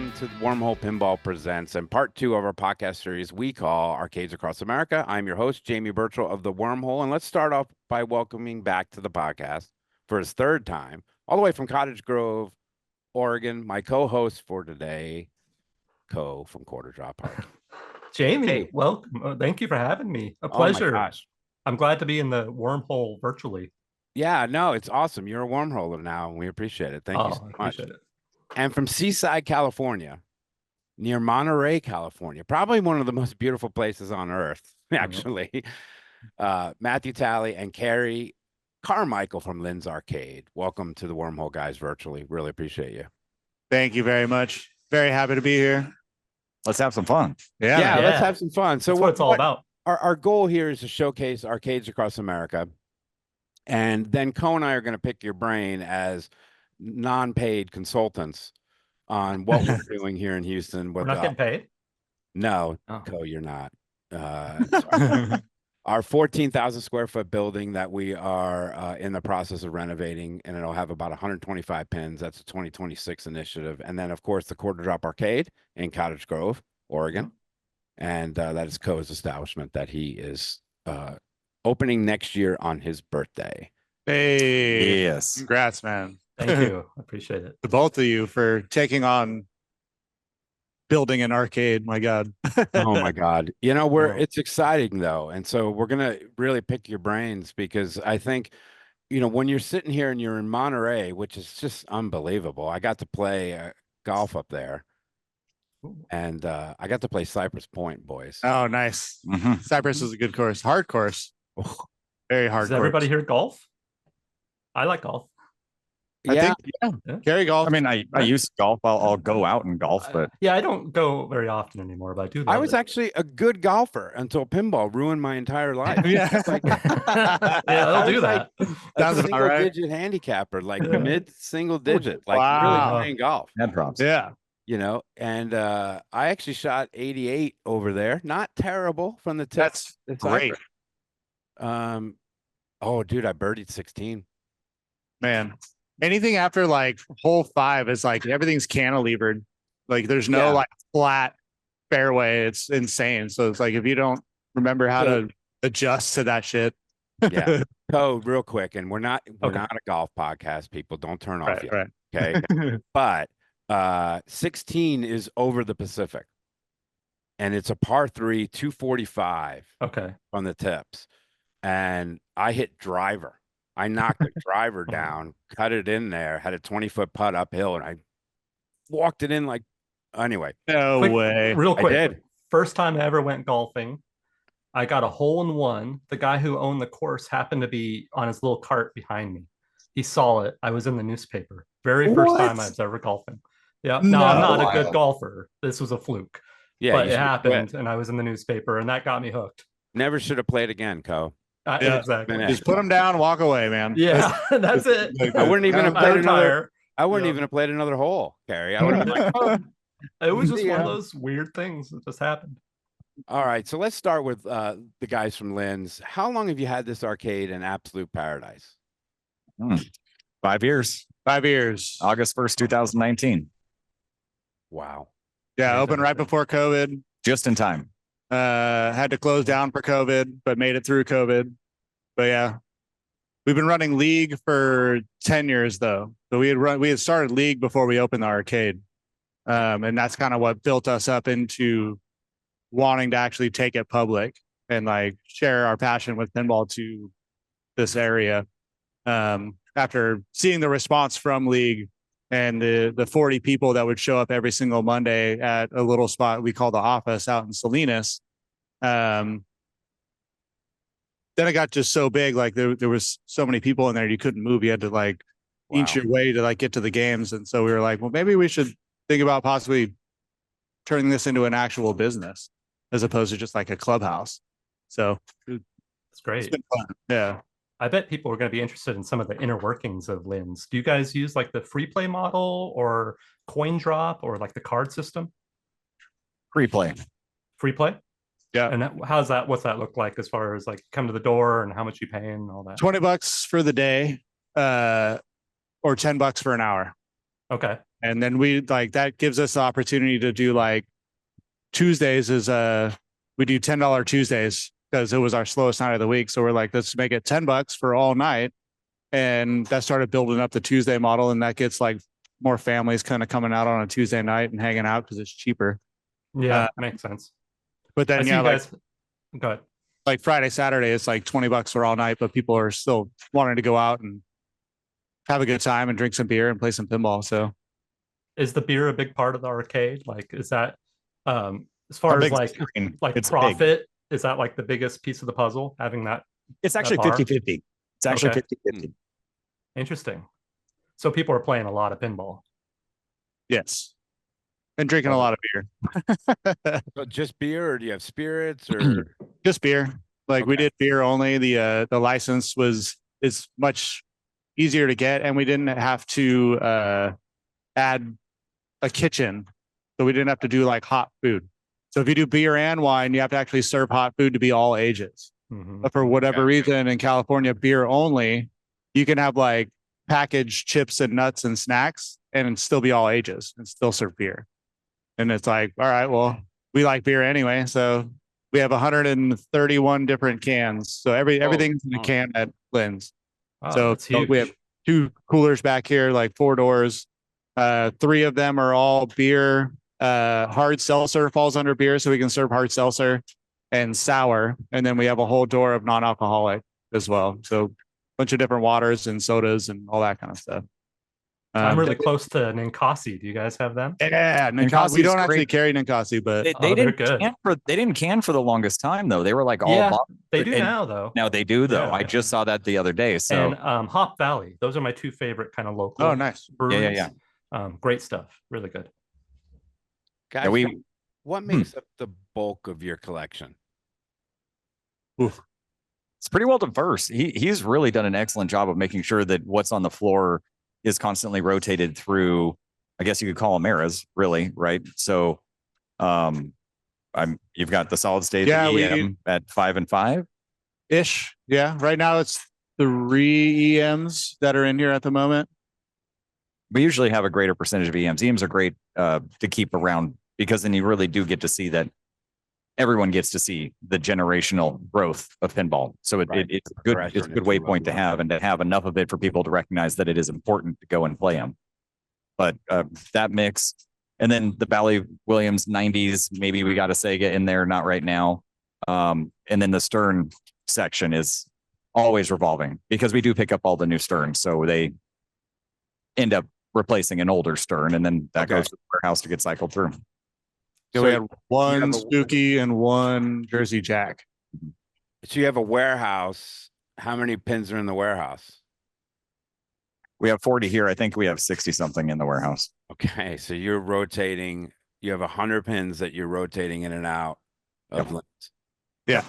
welcome to Wormhole Pinball Presents and part 2 of our podcast series we call Arcades Across America. I'm your host, Jamie Burchell of the Wormhole, and let's start off by welcoming back to the podcast for his third time, all the way from Cottage Grove, Oregon, my co-host for today, Coe from Quarter Drop Park. Jamie, Hey. welcome. Thank you for having me. A Oh my pleasure. gosh. I'm glad to be in the wormhole virtually. Yeah, no, it's awesome. You're a wormholer now, and we appreciate it. Thank you so much. Appreciate it. And from Seaside, California, near Monterey, California, probably one of the most beautiful places on earth, actually. Matthew Talley and Cary, Carmichael from Lynn's Arcade. Welcome to the Wormhole guys virtually. Really appreciate you. Thank you very much. Very happy to be here. Let's have some fun. Yeah, let's have some fun. So that's what it's all about. Our goal here is to showcase arcades across America. And then Coe and I are going to pick your brain as non-paid consultants on what we're doing here in Houston. We're not getting paid? No, Coe, you're not. Our 14,000 square foot building that we are in the process of renovating, and it'll have about 125 pins. That's a 2026 initiative. And then, of course, the Quarter Drop Arcade in Cottage Grove, Oregon. And that is Coe's establishment that he is opening next year on his birthday. Hey, yes. Congrats, man. Thank you. I appreciate it. To both of you for taking on building an arcade. My God. Oh my God. You know, it's exciting though. And so we're going to really pick your brains because I think, you know, when you're sitting here and you're in Monterey, which is just unbelievable. I got to play golf up there. And I got to play Cypress Point, boys. Oh, nice. Cypress is a good course. Hard course. Very hard. Does everybody here golf? I like golf. I think, Cary golf. I mean, I used to golf. I'll go out and golf, but yeah, I don't go very often anymore, but I do. I was actually a good golfer until pinball ruined my entire life. Yeah. They'll do that. Sounds about right. Digit handicapper, like mid-single digit, like really playing golf. Head props. Yeah. You know, and I actually shot 88 over there. Not terrible from the tip. That's great. Oh, dude, I birdied 16. Man, anything after like hole 5 is like everything's cantilevered. Like there's no like flat fairway. It's insane. So it's like if you don't remember how to adjust to that shit. Yeah. So real quick, and we're not a golf podcast, people. Don't turn off yet. Right. Okay. But 16 is over the Pacific. And it's a par 3, 245 on the tips. And I hit driver. I knocked the driver down, cut it in there, had a 20-foot putt uphill, and I walked it in like, anyway. No way. Real quick. I did. First time I ever went golfing, I got a hole-in-one. The guy who owned the course happened to be on his little cart behind me. He saw it. I was in the newspaper. Very first time I was ever golfing. Yeah. No, I'm not a good golfer. This was a fluke. Yeah, but it happened, and I was in the newspaper, and that got me hooked. Never should have played again, Coe. Exactly. Just put them down, walk away, man. Yeah, that's it. I wouldn't even have played another. I wouldn't even have played another hole, Cary. I would have been like, oh. It was just one of those weird things that just happened. All right, so let's start with the guys from Lynn's. How long have you had this arcade in absolute paradise? 5 years. 5 years. August 1st, 2019. Wow. Yeah, opened right before COVID. Just in time. Had to close down for COVID, but made it through COVID. But yeah, we've been running League for 10 years though. So we had started League before we opened the arcade. And that's kind of what built us up into wanting to actually take it public and like share our passion with pinball to this area. After seeing the response from League and the 40 people that would show up every single Monday at a little spot we call the office out in Salinas. Then it got just so big, like there was so many people in there you couldn't move. You had to like inch your way to like get to the games. And so we were like, well, maybe we should think about possibly turning this into an actual business as opposed to just like a clubhouse. So it's great. It's been fun. Yeah. I bet people are going to be interested in some of the inner workings of Lynn's. Do you guys use like the Freeplay model or coin drop or like the card system? Freeplay. Freeplay? Yeah. And what's that look like as far as like come to the door and how much you pay and all that? $20 for the day, or $10 for an hour. Okay. And then we like that gives us the opportunity to do like Tuesdays is we do $10 Tuesdays because it was our slowest night of the week. So we're like, let's make it $10 for all night. And that started building up the Tuesday model, and that gets like more families kind of coming out on a Tuesday night and hanging out because it's cheaper. Yeah, makes sense. But then, I see yeah, you like, guys. Go ahead. like Friday, Saturday, it's like $20 for all night, but people are still wanting to go out and have a good time and drink some beer and play some pinball. So, is the beer a big part of the arcade? Like, is that as far as like it's profit? Big. Is that like the biggest piece of the puzzle? Having that? It's actually 50-50. It's actually 50-50. Interesting. So people are playing a lot of pinball. Yes. And drinking a lot of beer. So just beer, or do you have spirits, or just beer? Like we did beer only. The license is much easier to get, and we didn't have to add a kitchen. So we didn't have to do like hot food. So if you do beer and wine, you have to actually serve hot food to be all ages. But for whatever reason in California, beer only, you can have like packaged chips and nuts and snacks and still be all ages and still serve beer. And it's like, all right, well, we like beer anyway. So we have 131 different cans. So everything's in a can at Lynn's. So we have 2 coolers back here, like 4 doors. 3 of them are all beer. Hard seltzer falls under beer, so we can serve hard seltzer and sour. And then we have a whole door of non-alcoholic as well. So a bunch of different waters and sodas and all that kind of stuff. I'm really close to Ninkasi. Do you guys have them? Yeah, Ninkasi. We don't actually carry Ninkasi, but they didn't can for the longest time though. They were like all they do now though. Now they do though. I just saw that the other day. So and Hop Valley. Those are my 2 favorite kind of local. Oh, nice. Breweries. Yeah. Great stuff. Really good. Guys, what makes up the bulk of your collection? Oof. It's pretty well diverse. He's really done an excellent job of making sure that what's on the floor is constantly rotated through, I guess you could call them eras, really, right? So you've got the solid state EM at 5 and 5 ish. Yeah. Right now it's 3 EMs that are in here at the moment. We usually have a greater percentage of EMs. EMs are great to keep around because then you really do get to see that everyone gets to see the generational growth of pinball. So it's a good waypoint to have, and to have enough of it for people to recognize that it is important to go and play them. But that mix, and then the Bally Williams 90s, maybe we got a Sega in there, not right now. And then the Stern section is always revolving because we do pick up all the new Sterns. So they end up replacing an older Stern, and then that goes to the warehouse to get cycled through. So we had 1 Spooky and 1 Jersey Jack. So you have a warehouse. How many pins are in the warehouse? We have 40 here. I think we have 60 something in the warehouse. Okay, so you're rotating. You have 100 pins that you're rotating in and out of Lynn's. Yeah.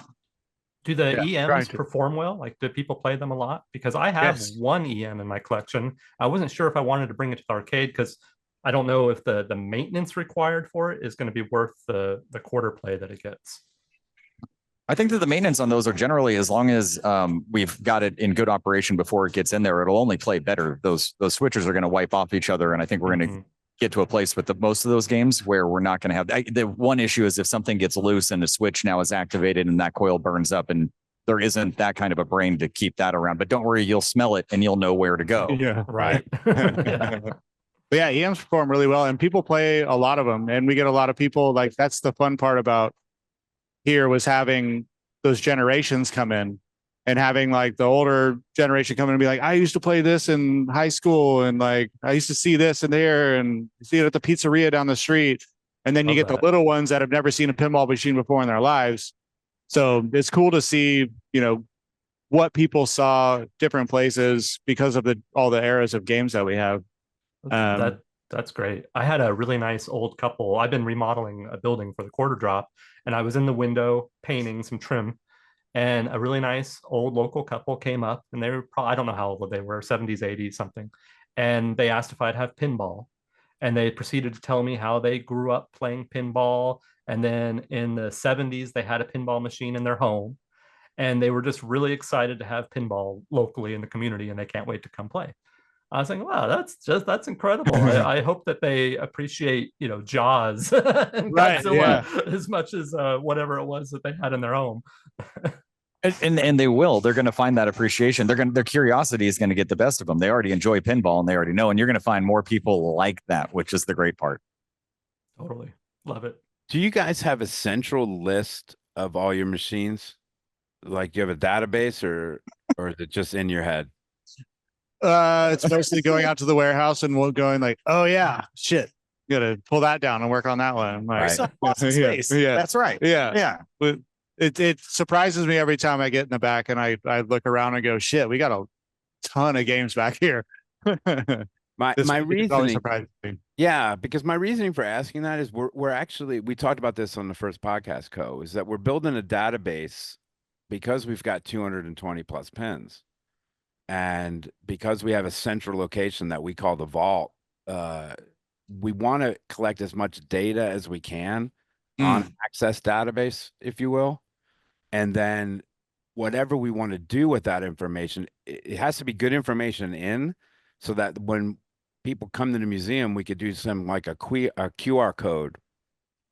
Do the EMs perform well? Like, do people play them a lot? Because I have 1 EM in my collection. I wasn't sure if I wanted to bring it to the arcade because I don't know if the maintenance required for it is going to be worth the quarter play that it gets. I think that the maintenance on those are generally, as long as we've got it in good operation before it gets in there, it'll only play better. Those switchers are going to wipe off each other, and I think we're going to get to a place with most of those games where we're not going to have the one issue is if something gets loose and the switch now is activated and that coil burns up, and there isn't that kind of a brain to keep that around. But don't worry, you'll smell it and you'll know where to go. Yeah, right. But yeah, EMs perform really well, and people play a lot of them, and we get a lot of people. Like, that's the fun part about here was having those generations come in and having like the older generation come in and be like, I used to play this in high school, and like I used to see this in there and see it at the pizzeria down the street. And then you get the little ones that have never seen a pinball machine before in their lives. So it's cool to see, what people saw different places because of all the eras of games that we have. That's great. I had a really nice old couple. I've been remodeling a building for the quarter drop, and I was in the window painting some trim, and a really nice old local couple came up, and they were probably, I don't know how old they were, 70s, 80s, something. And they asked if I'd have pinball, and they proceeded to tell me how they grew up playing pinball. And then in the 70s, they had a pinball machine in their home, and they were just really excited to have pinball locally in the community, and they can't wait to come play. I was thinking, wow, that's incredible. I hope that they appreciate, Jaws and Right, Godzilla as much as whatever it was that they had in their home. And they will. They're going to find that appreciation. Their curiosity is going to get the best of them. They already enjoy pinball and they already know. And you're going to find more people like that, which is the great part. Totally love it. Do you guys have a central list of all your machines? Like you have a database, or is it just in your head? It's mostly going out to the warehouse and we're going like, oh yeah, shit, you gotta pull that down and work on that one. Like, space. Yeah, that's right. Yeah. But it surprises me every time I get in the back and I look around and go, shit, we got a ton of games back here. My reasoning always surprises me. Yeah, because my reasoning for asking that is we're actually, we talked about this on the first podcast, is that we're building a database because we've got 220 plus pins. And because we have a central location that we call the vault, we want to collect as much data as we can on access database, if you will. And then whatever we want to do with that information, it has to be good information in, so that when people come to the museum, we could do some like a QR code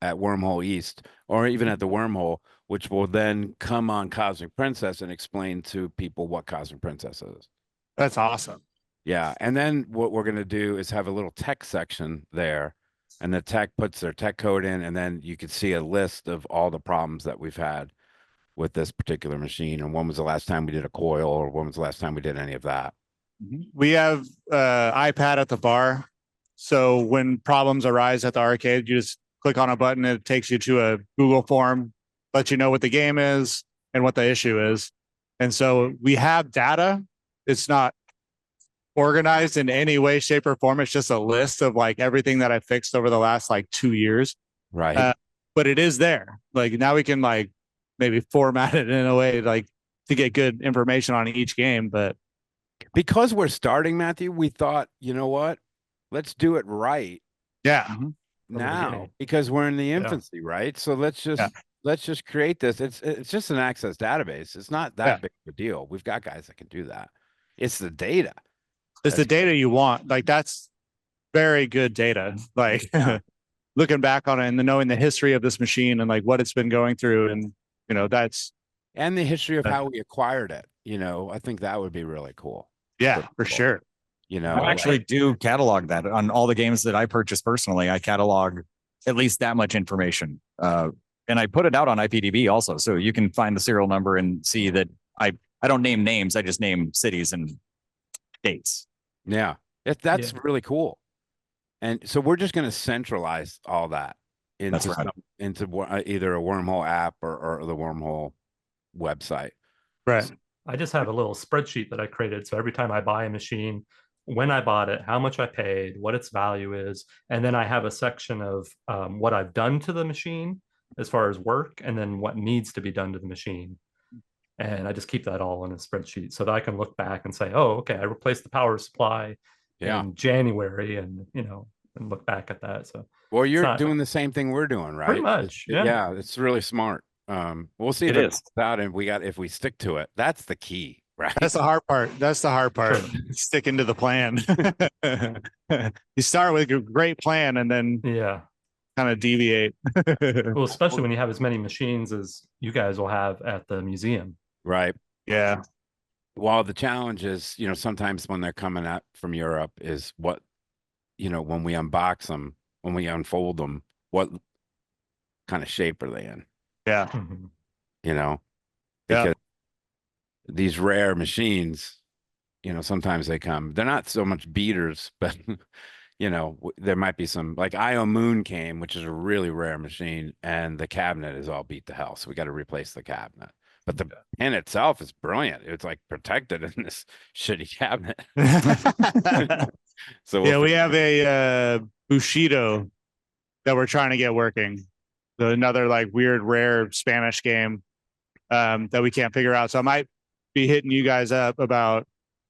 at Wormhole East, or even at the Wormhole, which will then come on Cosmic Princess and explain to people what Cosmic Princess is. That's awesome. Yeah. And then what we're going to do is have a little tech section there, and the tech puts their tech code in, and then you can see a list of all the problems that we've had with this particular machine, and when was the last time we did a coil, or when was the last time we did any of that. We have iPad at the bar, so when problems arise at the arcade, you just click on a button, it takes you to a Google form, lets you know what the game is and what the issue is. And so we have data. It's not organized in any way, shape, or form. It's just a list of like everything that I fixed over the last like 2 years. Right. But it is there. Like now we can like maybe format it in a way like to get good information on each game. But because we're starting, Matthew, we thought, you know what? Let's do it right. Yeah. Now, because we're in the infancy, right? So let's just create this. It's just an access database. It's not that big of a deal. We've got guys that can do that. It's the data. It's the data you want. Like that's very good data. Like looking back on it and knowing the history of this machine and like what it's been going through, and that's and the history of how we acquired it. I think that would be really cool. Yeah, for sure. I actually do catalog that on all the games that I purchase personally. I catalog at least that much information. And I put it out on IPDB also. So you can find the serial number and see that I don't name names. I just name cities and dates. Yeah. That's really cool. And so we're just going to centralize all that into either a Wormhole app or the Wormhole website. Right. I just have a little spreadsheet that I created. So every time I buy a machine, when I bought it, how much I paid, what its value is. And then I have a section of what I've done to the machine as far as work, and then what needs to be done to the machine. And I just keep that all in a spreadsheet so that I can look back and say, oh, okay, I replaced the power supply in January, and and look back at that. So well, you're doing the same thing we're doing, right? Pretty much. Yeah, it's really smart. We'll see if it is out, and if we stick to it. That's the key, right? That's the hard part. Sticking to the plan. You start with a great plan and then kind of deviate. Well, especially when you have as many machines as you guys will have at the museum. Right. Yeah. Well, the challenge is, sometimes when they're coming up from Europe is what, when we unbox them, when we unfold them, what kind of shape are they in? Yeah. Because these rare machines, sometimes they're not so much beaters, but there might be some, like IO Moon came, which is a really rare machine, and the cabinet is all beat to hell. So we got to replace the cabinet. But the pin itself is brilliant. It's like protected in this shitty cabinet. So we have a Bushido that we're trying to get working. So another like weird, rare Spanish game that we can't figure out. So I might be hitting you guys up about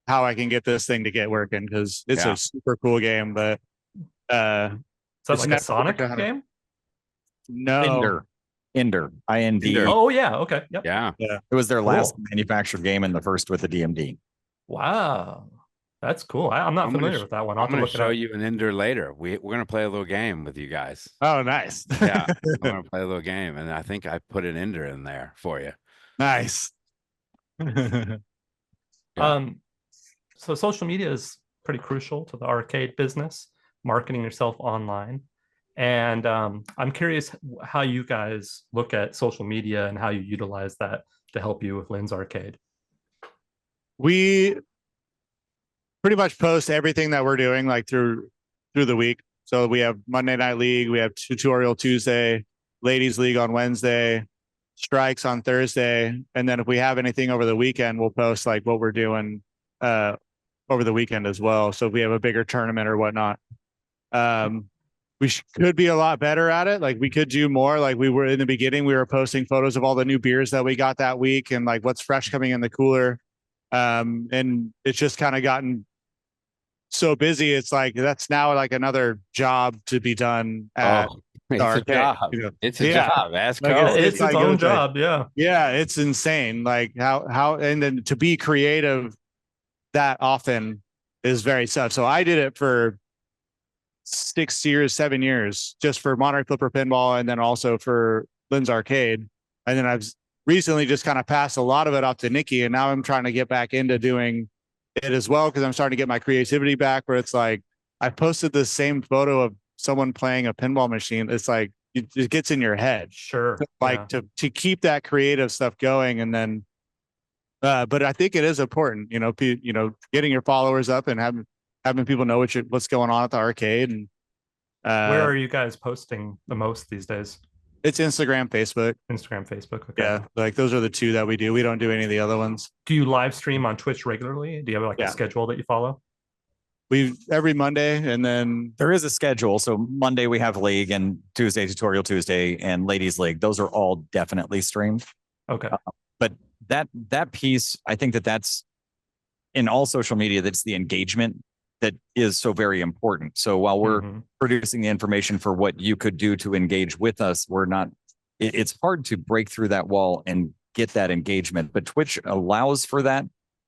how I can get this thing to get working, because it's a super cool game. But is that like a Sonic game? No. Ender, IND. Oh yeah, okay. Yep. Yeah. It was their last manufactured game and the first with the DMD. Wow. That's cool. I'm not familiar with that one. I'm going to show you an ender later. We're going to play a little game with you guys. Oh, nice. Yeah, I'm going to play a little game, and I think I put an ender in there for you. Nice. So social media is pretty crucial to the arcade business, marketing yourself online. And I'm curious how you guys look at social media and how you utilize that to help you with Lynn's Arcade. We pretty much post everything that we're doing like through the week. So we have Monday Night League, we have Tutorial Tuesday, Ladies League on Wednesday, Strikes on Thursday, and then if we have anything over the weekend, we'll post like what we're doing over the weekend as well. So if we have a bigger tournament or whatnot, we could be a lot better at it. Like we could do more. Like we were in the beginning, we were posting photos of all the new beers that we got that week and like what's fresh coming in the cooler. And it's just kind of gotten so busy. It's like that's now like another job to be done at it's a job. You know? It's a job. Ask like it's its own job. Yeah, it's insane. Like how and then to be creative that often is very tough. So I did it for 6 years, 7 years, just for Monterey Flipper Pinball, and then also for Lynn's Arcade. And then I've recently just kind of passed a lot of it off to Nikki, and now I'm trying to get back into doing it as well because I'm starting to get my creativity back. Where it's like I posted the same photo of someone playing a pinball machine. It's like it gets in your head. Sure, like to keep that creative stuff going, and then. But I think it is important, getting your followers up and having people know what's going on at the arcade. And where are you guys posting the most these days? It's Instagram, Facebook. Okay. Yeah, like those are the two that we do. We don't do any of the other ones. Do you live stream on Twitch regularly? Do you have like a schedule that you follow? We every Monday, and then there is a schedule. So Monday we have League, and Tuesday Tutorial Tuesday, and Ladies League. Those are all definitely streamed. Okay. But that piece, I think that's in all social media, that's the engagement that is so very important. So while we're producing the information for what you could do to engage with us, it's hard to break through that wall and get that engagement. But Twitch allows for that.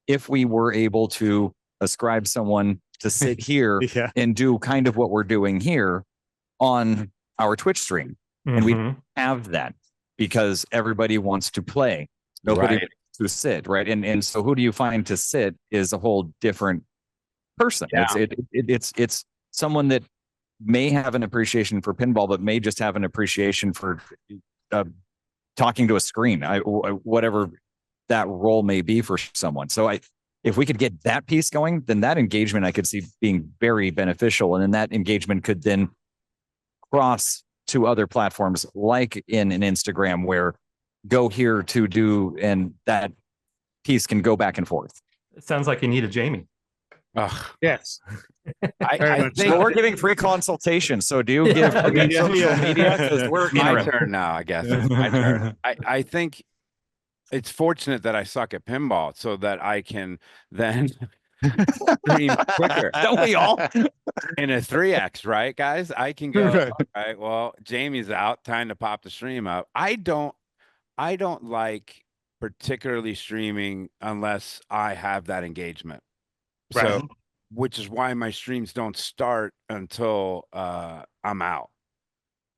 If we were able to ascribe someone to sit here and do kind of what we're doing here on our Twitch stream, and we have that because everybody wants to play. Nobody wants to sit, right? And so who do you find to sit is a whole different person. Yeah. It's someone that may have an appreciation for pinball, but may just have an appreciation for talking to a screen, whatever that role may be for someone. So if we could get that piece going, then that engagement I could see being very beneficial. And then that engagement could then cross to other platforms like in an Instagram where go here to do, and that piece can go back and forth. It sounds like you need a Jamie. Yes. I think we're giving free consultation. So do you give social media? Because we're my turn now, I guess. It's my turn. I think it's fortunate that I suck at pinball so that I can then stream quicker. Don't we all? In a 3X, right, guys? I can go, all right, well, Jamie's out, time to pop the stream up. I don't like particularly streaming unless I have that engagement. Right. So, which is why my streams don't start until I'm out.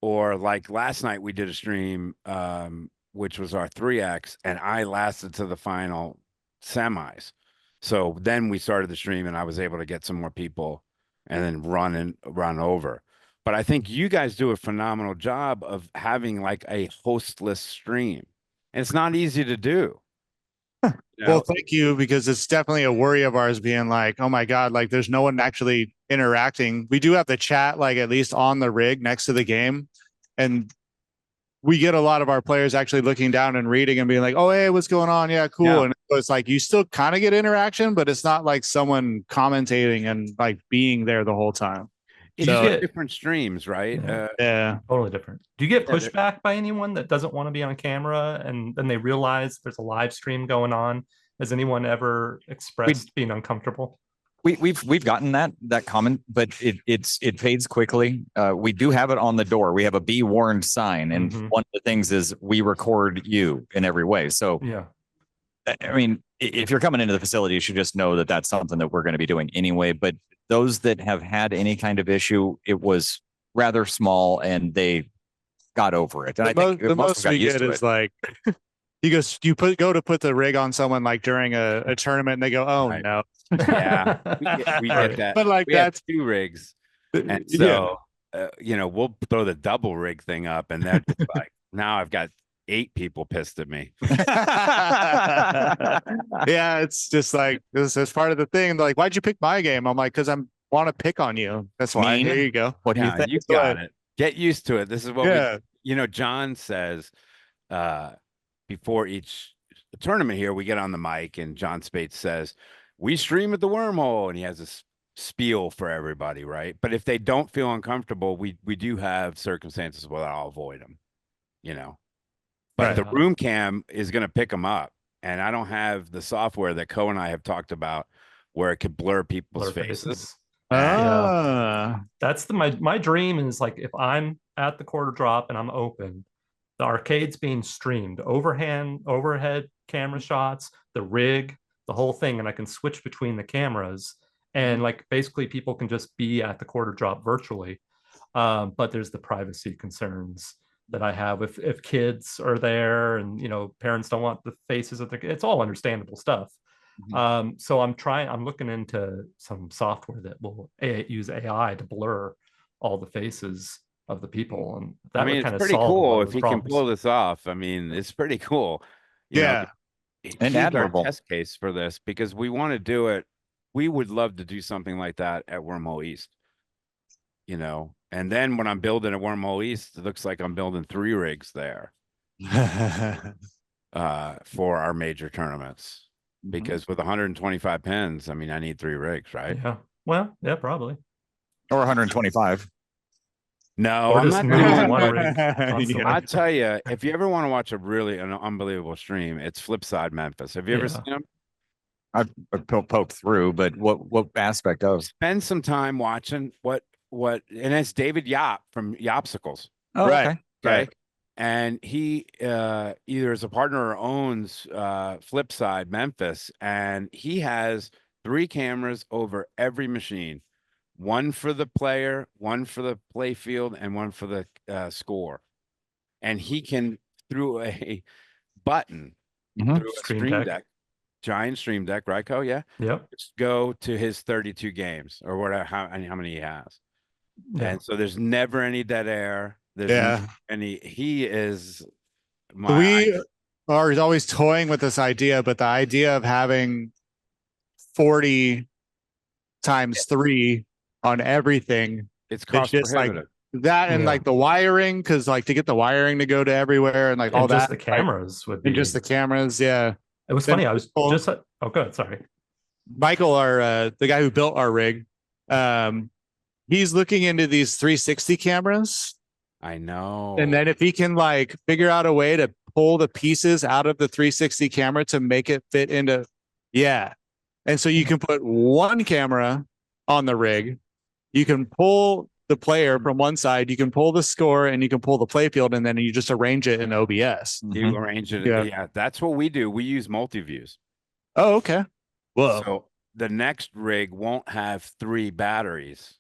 Or like last night we did a stream, which was our 3X, and I lasted to the final semis. So then we started the stream and I was able to get some more people and then run over. But I think you guys do a phenomenal job of having like a hostless stream. And it's not easy to do. Well, thank you, because it's definitely a worry of ours being like, oh my God, like there's no one actually interacting. We do have the chat, like at least on the rig next to the game. And we get a lot of our players actually looking down and reading and being like, oh, hey, what's going on? Yeah, cool. Yeah. And so it's like, you still kind of get interaction, but it's not like someone commentating and like being there the whole time. You get different streams, right? Yeah, totally different. Do you get pushback by anyone that doesn't want to be on camera and then they realize there's a live stream going on? Has anyone ever expressed being uncomfortable? We've gotten that comment, but it fades quickly. We do have it on the door. We have a be warned sign, and one of the things is we record you in every way. So yeah, I mean, if you're coming into the facility, you should just know that that's something that we're going to be doing anyway. But those that have had any kind of issue, it was rather small and they got over it. And I think the most we get is like, you go to put the rig on someone like during a tournament and they go, oh no. Yeah, we get that. But like that's 2 rigs. And so, we'll throw the double rig thing up and they're just like, now I've got 8 people pissed at me. Yeah, it's just like this is part of the thing. They're like, why'd you pick my game? I'm like, because I want to pick on you. That's why. Here you go. What do you think? You got it. Get used to it. This is what John says before each tournament here, we get on the mic and John Spates says, we stream at the Wormhole, and he has a spiel for everybody, right? But if they don't feel uncomfortable, we do have circumstances where I'll avoid them, But the room cam is going to pick them up, and I don't have the software that Coe and I have talked about where it could blur people's faces. That's my dream is like if I'm at the quarter drop and I'm open, the arcade's being streamed, overhead camera shots, the rig, the whole thing, and I can switch between the cameras, and like basically people can just be at the quarter drop virtually. But there's the privacy concerns that I have if kids are there and parents don't want the faces of their kids. It's all understandable stuff. So I'm looking into some software that will use AI to blur all the faces of the people, and that it's pretty cool if he can pull this off. It's pretty cool. And admirable test case for this because we want to do it. We would love to do something like that at Wormhole East, and then when I'm building at Wormhole East, it looks like I'm building 3 rigs there for our major tournaments. Because with 125 pins, I need 3 rigs, right? Yeah. Well, yeah, probably. Or 125. No, I'm not doing 1 rig. I'll tell you, if you ever want to watch an unbelievable stream, it's Flipside Memphis. Have you ever seen them? I've poked through, but what aspect of? Spend some time watching what, and it's David Yop from Yopsicles. Oh, right. Okay. And he either is a partner or owns Flipside Memphis, and he has 3 cameras over every machine, 1 for the player, 1 for the play field, and 1 for the score. And he can, through a button, through a stream deck, giant stream deck, right, Coe? Yeah. Yep. Just go to his 32 games or whatever, how many he has. Yeah. And so there's never any dead air. And he is we are always toying with this idea, but the idea of having 40 times 3 on everything, it's cost prohibitive. Like that, and like the wiring, because like to get the wiring to go to everywhere and like all just that, the cameras would be and just the cameras. Yeah, it was funny. I was just good. Sorry, Michael, the guy who built our rig, he's looking into these 360 cameras. I know. And then if he can like figure out a way to pull the pieces out of the 360 camera to make it fit into, and so you can put 1 camera on the rig, you can pull the player from one side, you can pull the score, and you can pull the play field, and then you just arrange it in OBS. You arrange it. Yeah, that's what we do. We use multi-views. Oh, okay. Whoa. So the next rig won't have 3 batteries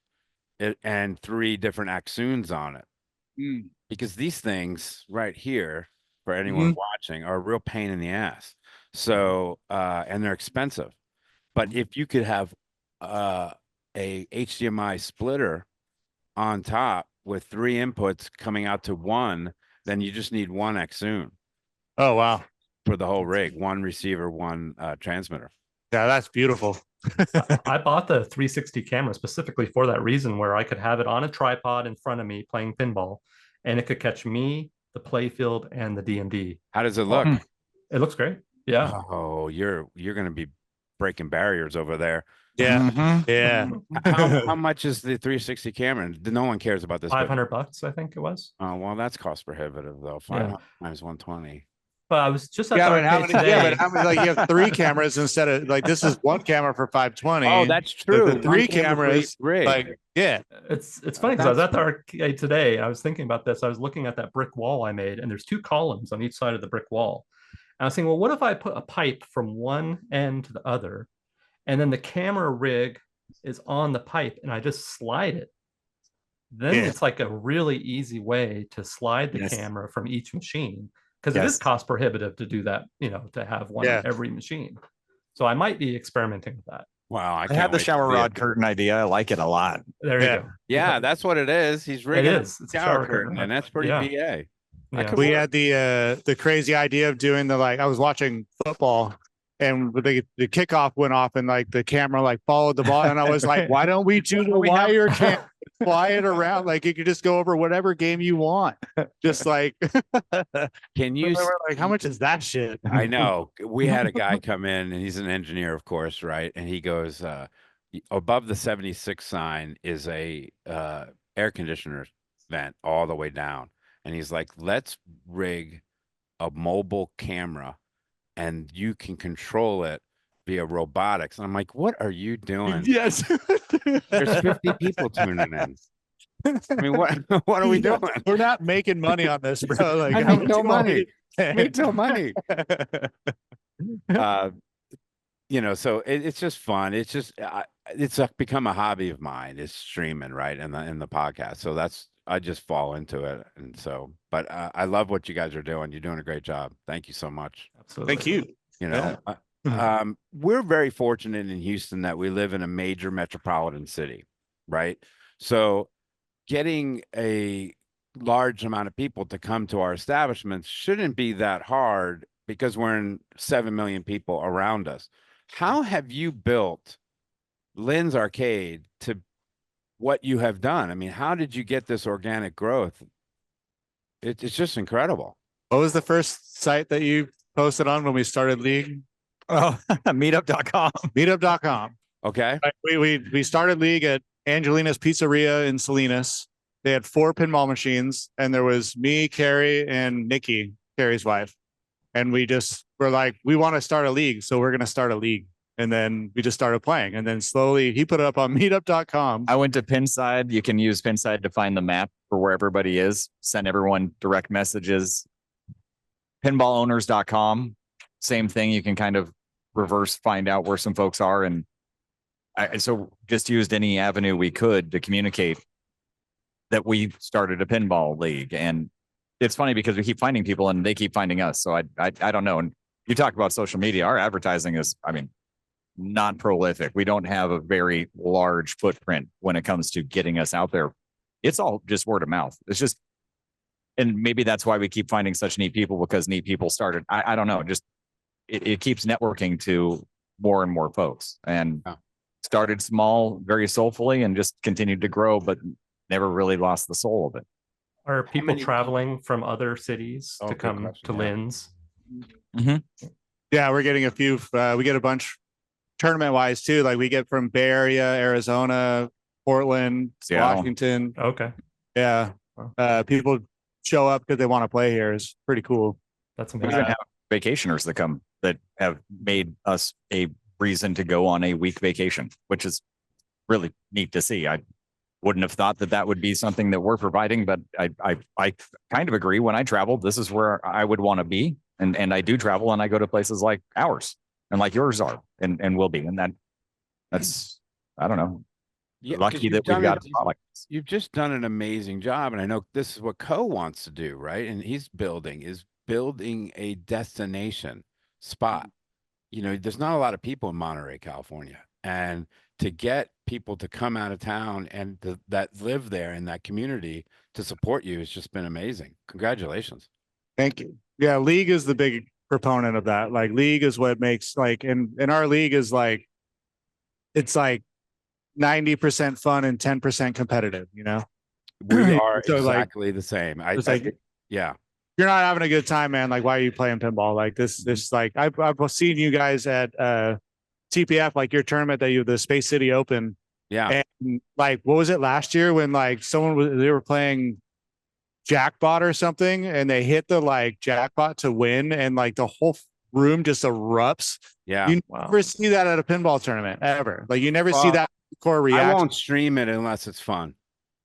and 3 different Axoons on it. Because these things right here, for anyone watching, are a real pain in the ass. So, and they're expensive. But if you could have a HDMI splitter on top with 3 inputs coming out to 1, then you just need 1 Axoon. Oh, wow. For the whole rig, 1 receiver, 1 transmitter. Yeah, that's beautiful. I bought the 360 camera specifically for that reason, where I could have it on a tripod in front of me playing pinball, and it could catch me, the play field, and the DMD. How does it look? It looks great. Yeah. Oh, you're going to be breaking barriers over there. Yeah. Yeah. How much is the 360 camera? No one cares about this. $500, I think it was. Oh, well, that's cost prohibitive though. 500 times 120. But I was just at but how many, like you have 3 cameras instead of like this is 1 camera for 520. Oh, that's true. The 3 cameras, like It's funny because I was at the arcade today. I was thinking about this. I was looking at that brick wall I made, and there's 2 columns on each side of the brick wall. I was thinking, well, what if I put a pipe from one end to the other, and then the camera rig is on the pipe, and I just slide it? Then it's like a really easy way to slide the camera from each machine, because it is cost prohibitive to do that, to have one on every machine. So I might be experimenting with that. Wow, I had the shower rod curtain idea. I like it a lot. There you go. Yeah, that's what it is. He's rigging a shower curtain, and that's pretty BA. We had the crazy idea of doing I was watching football, and the kickoff went off, and like the camera followed the ball, and I was like, why don't we do the wire camera? Fly it around, like you could just go over whatever game you want. Just like, can you how much is that shit? I know. We had a guy come in, and he's an engineer, of course, right? And he goes, above the 76 sign is a air conditioner vent all the way down. And he's like, let's rig a mobile camera, and you can control it via robotics. And I'm like, what are you doing? Yes. There's 50 people tuning in. I mean, what are we doing? We're not making money on this, bro. Like, I make no money. Make no money. So it's just fun. It's just it's become a hobby of mine. It's streaming, right, in the podcast. So I just fall into it, and so. But I love what you guys are doing. You're doing a great job. Thank you so much. Absolutely. Thank you. We're very fortunate in Houston that we live in a major metropolitan city, right? So getting a large amount of people to come to our establishments shouldn't be that hard, because we're in 7 million people around us. How have you built Lynn's Arcade to what you have done? I mean, how did you get this organic growth? It's just incredible. What was the first site that you posted on when we started League? Oh, meetup.com. Meetup.com. Okay. We started League at Angelina's Pizzeria in Salinas. They had 4 pinball machines, and there was me, Cary, and Nikki, Cary's wife. And we just were like, we want to start a league, so we're going to start a league. And then we just started playing. And then slowly he put it up on meetup.com. I went to Pinside. You can use Pinside to find the map for where everybody is. Send everyone direct messages. Pinballowners.com. Same thing. You can kind of reverse find out where some folks are. And so just used any avenue we could to communicate that we started a pinball league. And it's funny because we keep finding people and they keep finding us. So I don't know. And you talk about social media. Our advertising is, not prolific. We don't have a very large footprint when it comes to getting us out there. It's all just word of mouth. It's just, and maybe that's why we keep finding such neat people, because neat people started. I don't know. Just it keeps networking to more and more folks, and started small, very soulfully, and just continued to grow, but never really lost the soul of it. Are people traveling from other cities to come to Lynn's? Mm-hmm. Yeah, we're getting a few. We get a bunch tournament wise too. Like we get from Bay Area, Arizona, Portland, Seattle, Washington. Okay. Yeah. People show up because they want to play here. It's pretty cool. That's We amazing. even have vacationers that come that have made us a reason to go on a week vacation, which is really neat to see. I wouldn't have thought that would be something that we're providing, but I kind of agree. When I travel, this is where I would want to be. And I do travel, and I go to places like ours and like yours are and will be. And that's, I don't know. Yeah, lucky that we've got a product. You've just done an amazing job. And I know this is what Coe wants to do, right? And he's building a destination spot. There's not a lot of people in Monterey, California. And to get people to come out of town and that live there in that community to support you has just been amazing. Congratulations. Thank you. Yeah, League is the big proponent of that. Like League is what makes and our League is it's 90% fun and 10% competitive, We are So, exactly the same. Yeah. You're not having a good time, man. Like, why are you playing pinball? Like this I've seen you guys at TPF, your tournament that the Space City Open. Yeah. And what was it last year when they were playing jackpot or something and they hit the jackpot to win and the whole room just erupts. Yeah. You never see that at a pinball tournament ever. You never see that core reaction. I won't stream it unless it's fun.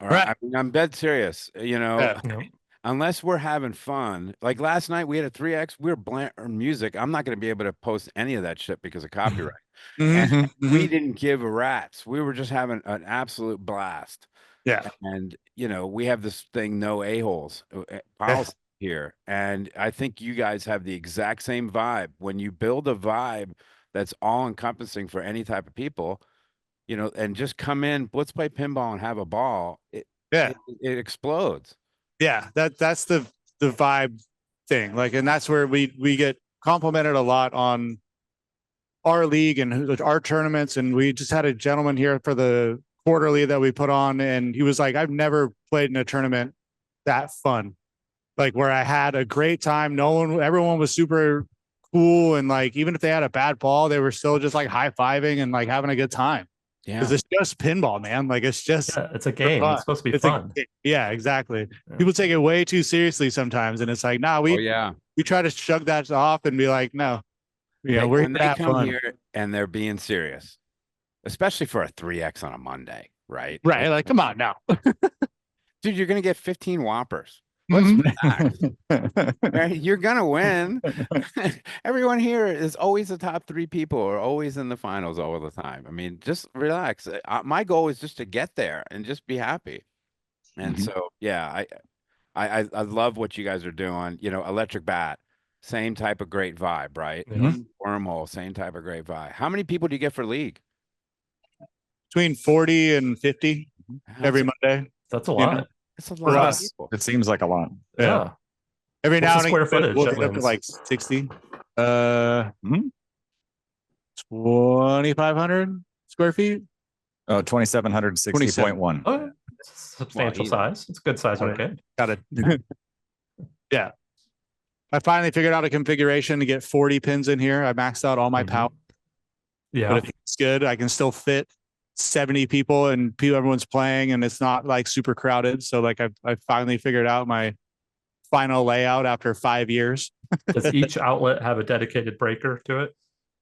All right. I'm dead serious. unless we're having fun. Like last night, we had a 3X. We were blaring music. I'm not going to be able to post any of that shit because of copyright. And we didn't give a rat's. We were just having an absolute blast. Yeah. And we have this thing, no a-holes policy here. And I think you guys have the exact same vibe. When you build a vibe that's all encompassing for any type of people, and just come in, let's play pinball and have a ball. It explodes. Yeah, that's the vibe thing. Like, and that's where we get complimented a lot on our league and our tournaments. And we just had a gentleman here for the quarterly that we put on, and he was like, I've never played in a tournament that fun. Like, where I had a great time. Everyone was super cool. And like, even if they had a bad ball, they were still just like high-fiving and like having a good time. Yeah. Because it's just pinball, man. Like, it's just it's a game. It's supposed to be fun. Yeah, exactly. Yeah. People take it way too seriously sometimes. And it's like, we try to shrug that off and be like, no. When they come here and they're being serious, especially for a 3X on a Monday, right? Right. Like, come on now. Dude, you're gonna get 15 whoppers. Let's relax. Right? You're gonna win. Everyone here is always the top 3 people, or always in the finals all the time. I mean, just relax. My goal is just to get there and just be happy. And so, yeah, I love what you guys are doing. Electric Bat, same type of great vibe, right? Wormhole, same type of great vibe. How many people do you get for league? Between 40 and 50 every Monday. That's a lot. It's a lot of people. It seems like a lot. Yeah. Every now and then square footage we'll get up to like 60. 2,500 square feet. Oh, 2,760.1. Oh, substantial size. It's a good size arcade. Got it. Yeah. I finally figured out a configuration to get 40 pins in here. I maxed out all my power. Yeah. But if it's good, I can still fit 70 people and everyone's playing, and it's not like super crowded. So like I finally figured out my final layout after 5 years. Does each outlet have a dedicated breaker to it?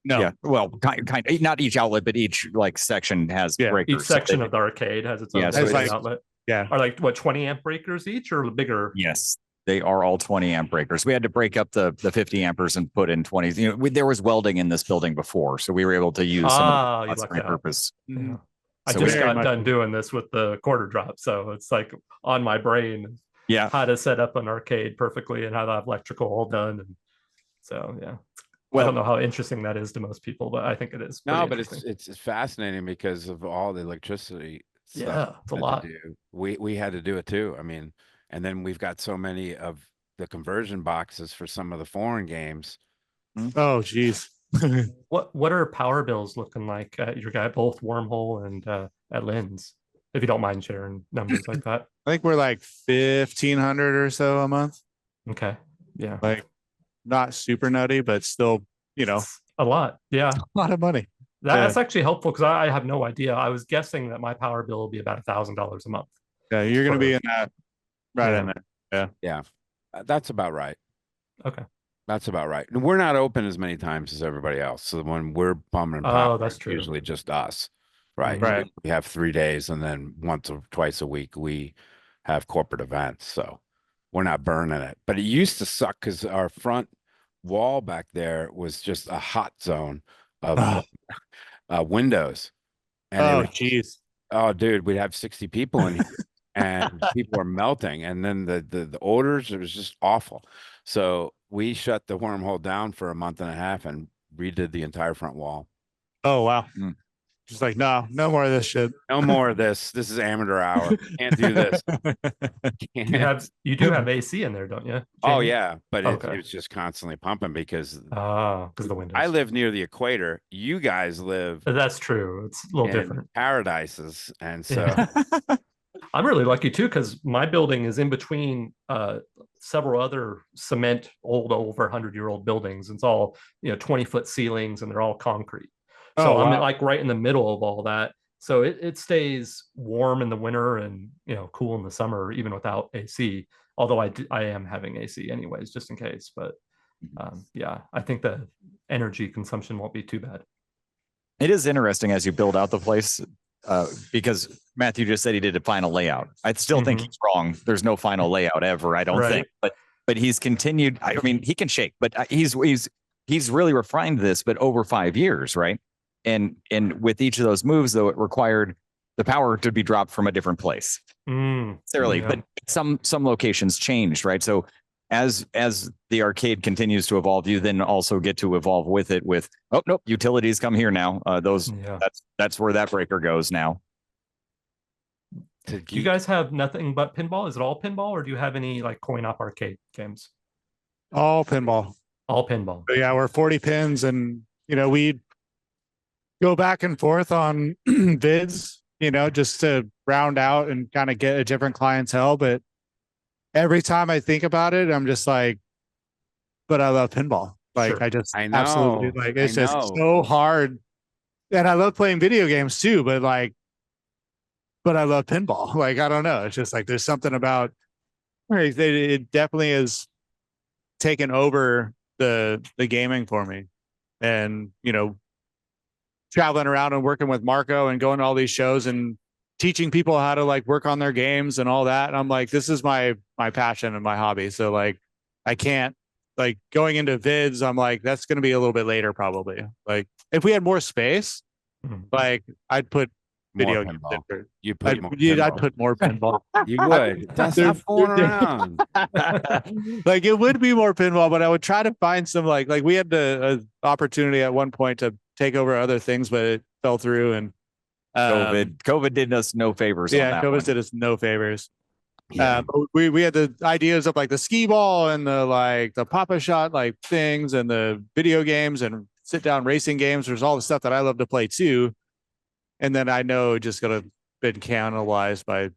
No. Yeah. Well, kind of, not each outlet, but each like section has breakers. Each section of the arcade has its own outlet. Yeah. Are like what, 20 amp breakers each, or bigger? Yes. They are all 20 amp breakers. We had to break up the 50 ampers and put in 20s. There was welding in this building before, so we were able to use some of the purpose. Yeah. I just got done doing this with the quarter drop, so it's like on my brain. Yeah, how to set up an arcade perfectly and how to have electrical all done. And so well, I don't know how interesting that is to most people, but I think it is. No, but it's fascinating because of all the electricity. Yeah, it's a lot. We had to do it too. I mean. And then we've got so many of the conversion boxes for some of the foreign games. Oh, geez. What are power bills looking like at your guy, both Wormhole and at Lynn's, if you don't mind sharing numbers like that? I think we're like 1,500 or so a month. Okay. Yeah. Like not super nutty, but still, It's a lot. Yeah. A lot of money. That's actually helpful because I have no idea. I was guessing that my power bill will be about $1,000 a month. Yeah, you're going to be in that. Right in there. Yeah. That's about right. Okay. That's about right. And we're not open as many times as everybody else. So when we're bumming power, that's true. Usually just us. Right. Right. We have 3 days, and then once or twice a week we have corporate events. So we're not burning it. But it used to suck because our front wall back there was just a hot zone of windows. And geez. Oh, dude, we'd have 60 people in here. And people are melting, and then the odors, it was just awful. So we shut the Wormhole down for a month and a half and redid the entire front wall. Oh wow. Just like, no more of this shit. No more of this. This is amateur hour. Can't do this. You do have AC in there, don't you, Jamie? Oh yeah, but it's just constantly pumping because the windows. I live near the equator. You guys live. That's true. It's a little different. Paradises, and so. Yeah. I'm really lucky too, because my building is in between several other cement, over 100-year-old buildings. It's all 20-foot ceilings, and they're all concrete. So I'm like right in the middle of all that. So it stays warm in the winter and cool in the summer, even without AC. Although I am having AC anyways, just in case. But I think the energy consumption won't be too bad. It is interesting as you build out the place. because Matthew just said he did a final layout. I still think he's wrong. There's no final layout ever, I don't think. But he's continued. I mean, he can shake, but he's really refined this, but over 5 years, right? And with each of those moves, though, it required the power to be dropped from a different place. Necessarily, but some locations changed, right? So as the arcade continues to evolve, you then also get to evolve with it with, oh, nope, utilities come here now. That's where that breaker goes now. Do you guys have nothing but pinball? Is it all pinball, or do you have any like coin-op arcade games? All pinball. All pinball. But yeah, we're 40 pins, and we go back and forth on vids, just to round out and kind of get a different clientele. But every time I think about it, I'm just like, but I love pinball. Like, I know. Absolutely, like, it's just so hard. And I love playing video games too, but I love pinball. Like, I don't know. It's just like, there's something about it definitely has taken over the gaming for me. And, traveling around and working with Marco and going to all these shows and teaching people how to like work on their games and all that. And I'm like, this is my passion and my hobby. So like, I can't, like, going into vids, I'm like, that's going to be a little bit later, probably. Like, if we had more space, like, I'd put video games in there. I'd put more pinball. You would. That's not fooling around. Like, it would be more pinball, but I would try to find some like we had the opportunity at one point to take over other things, but it fell through. And COVID did us no favors. Yeah, COVID did us no favors. Yeah. We had the ideas of like the skee ball and the Papa Shot like things and the video games and sit down racing games. There's all the stuff that I love to play too. And then I know just gonna been cannibalized by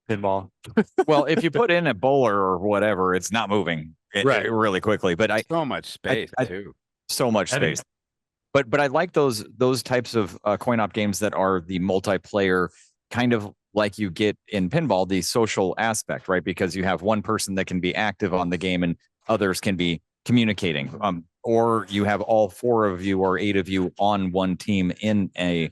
pinball. Well, if you put in a bowler or whatever, it's not moving really quickly. But so much space too. So much space. But I like those types of coin-op games that are the multiplayer, kind of like you get in pinball, the social aspect, right? Because you have one person that can be active on the game and others can be communicating. Or you have all 4 of you or 8 of you on one team in a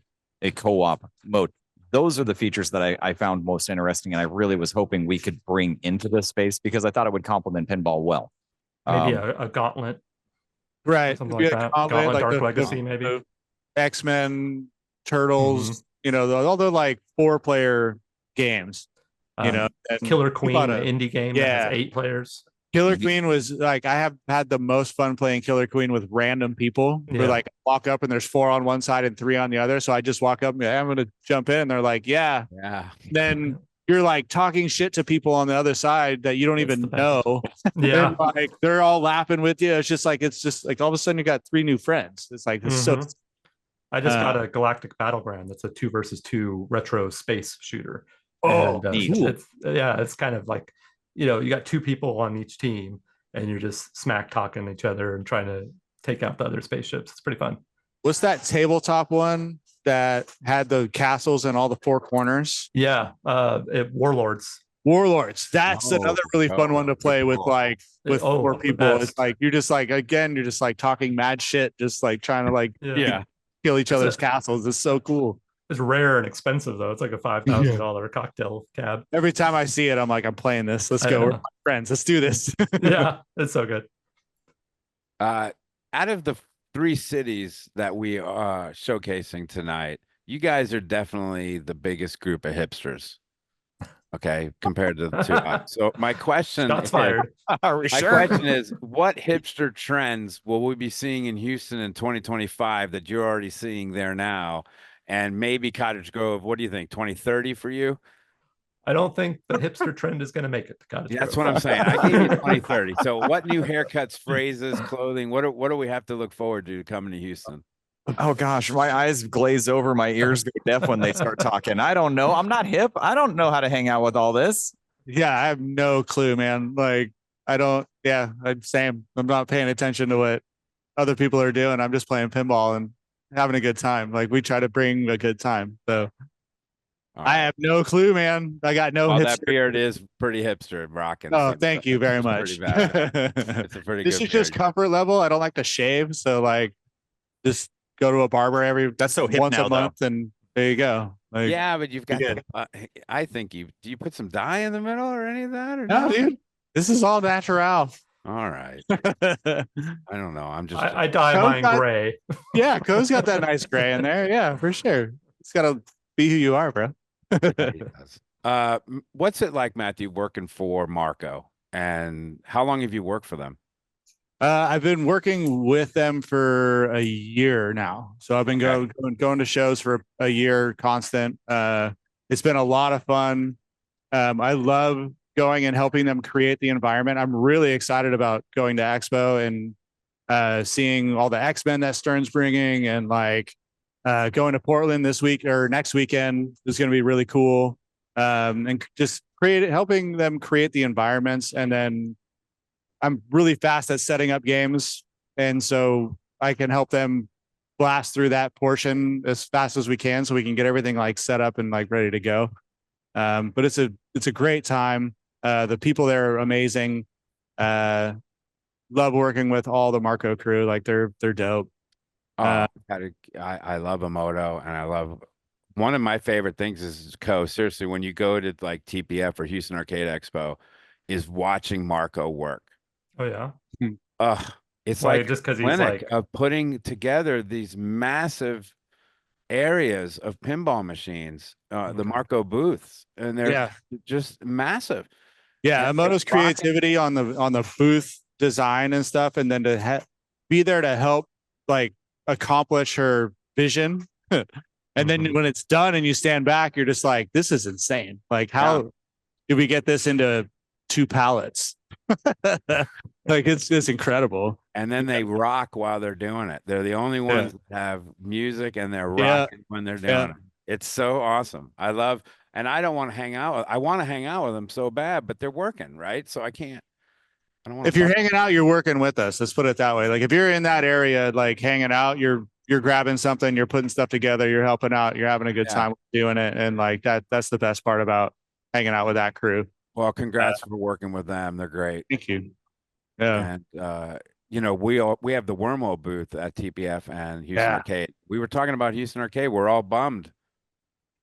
co-op mode. Those are the features that I found most interesting, and I really was hoping we could bring into this space because I thought it would complement pinball well. Maybe a gauntlet. Right. Something like that. Gauntlet, Dark Legacy, maybe. X-Men, Turtles, all the like 4-player games, Killer Queen, an indie game that has 8 players. Killer Queen was like, I have had the most fun playing Killer Queen with random people who like walk up and there's 4 on one side and 3 on the other. So I just walk up and I'm going to jump in. And they're like, yeah. Then you're like talking shit to people on the other side that you don't even know. Yeah. Like, they're all laughing with you. It's just like all of a sudden you got 3 new friends. It's like, it's so. I just got a Galactic Battleground. That's a 2 versus 2 retro space shooter. Oh, and, neat. It's kind of like, you got 2 people on each team and you're just smack talking each other and trying to take out the other spaceships. It's pretty fun. What's that tabletop one that had the castles in all the 4 corners? Yeah. Warlords. That's another really fun one to play with, like, with 4 people. It's like, you're just like talking mad shit, just like trying to like kill each other's castles. It's so cool. It's rare and expensive though. It's like a $5,000 cocktail cab. Every time I see it, I'm like, I'm playing this. Let's go. We're my friends. Let's do this. Yeah, it's so good. Out of the 3 cities that we are showcasing tonight, you guys are definitely the biggest group of hipsters. Okay, compared to the 2 odds. So my question is, what hipster trends will we be seeing in Houston in 2025 that you're already seeing there now? And maybe Cottage Grove, what do you think? 2030 for you? I don't think the hipster trend is going to make it to Cottage Grove. That's what I'm saying. I gave you 2030. So what new haircuts, phrases, clothing, what do we have to look forward to coming to Houston? Oh gosh, my eyes glaze over, my ears go deaf when they start talking. I don't know. I'm not hip. I don't know how to hang out with all this. Yeah, I have no clue, man. Like, I'm same. I'm not paying attention to what other people are doing. I'm just playing pinball and having a good time. Like, we try to bring a good time. So I have no clue, man. I got no hipster. That beard is pretty hipster rocking. Oh, thank you very much. It's a pretty this good is just comfort level. I don't like to shave. So like, just go to a barber that's so hip once now, a month, and there you go. Like, yeah, but you've got good. I think do you put some dye in the middle or any of that or No, no? dude, this is all natural. All right. I don't know. I'm just I dye mine gray. Yeah, Coe's got that nice gray in there. Yeah, for sure. It's got to be who you are, bro. Yeah, he does. What's it like, Matthew, working for Marco? And how long have you worked for them? I've been working with them for a year now. So I've been going to shows for a year constant. It's been a lot of fun. I love going and helping them create the environment. I'm really excited about going to Expo and seeing all the X-Men that Stern's bringing, and like going to Portland this week or next weekend is going to be really cool. And just helping them create the environments. And then I'm really fast at setting up games, and so I can help them blast through that portion as fast as we can, so we can get everything like set up and like ready to go. But it's a great time. The people there are amazing. Love working with all the Marco crew. Like they're dope. I love Emoto, and I love one of my favorite things is Coe. Seriously, when you go to like TPF or Houston Arcade Expo, is watching Marco work. Oh yeah. It's Why, like just because he's clinic like of putting together these massive areas of pinball machines, the Marco booths, and they're just massive. Yeah, Emoto's creativity on the booth design and stuff, and then to be there to help like accomplish her vision. And then when it's done and you stand back, you're just like, this is insane. Like, how did we get this into 2 pallets? Like it's incredible. And then they rock while they're doing it. They're the only ones that have music, and they're rocking when they're doing it. It's so awesome. And I don't want to hang out. I want to hang out with them so bad, but they're working, right? So I can't. I don't want. If you're hanging out, you're working with us. Let's put it that way. Like if you're in that area, like hanging out, you're grabbing something, you're putting stuff together, you're helping out, you're having a good time doing it, and like that's the best part about hanging out with that crew. Well, congrats for working with them. They're great. Thank you. Yeah. And we have the Wormhole booth at TPF and Houston Arcade. We were talking about Houston Arcade. We're all bummed.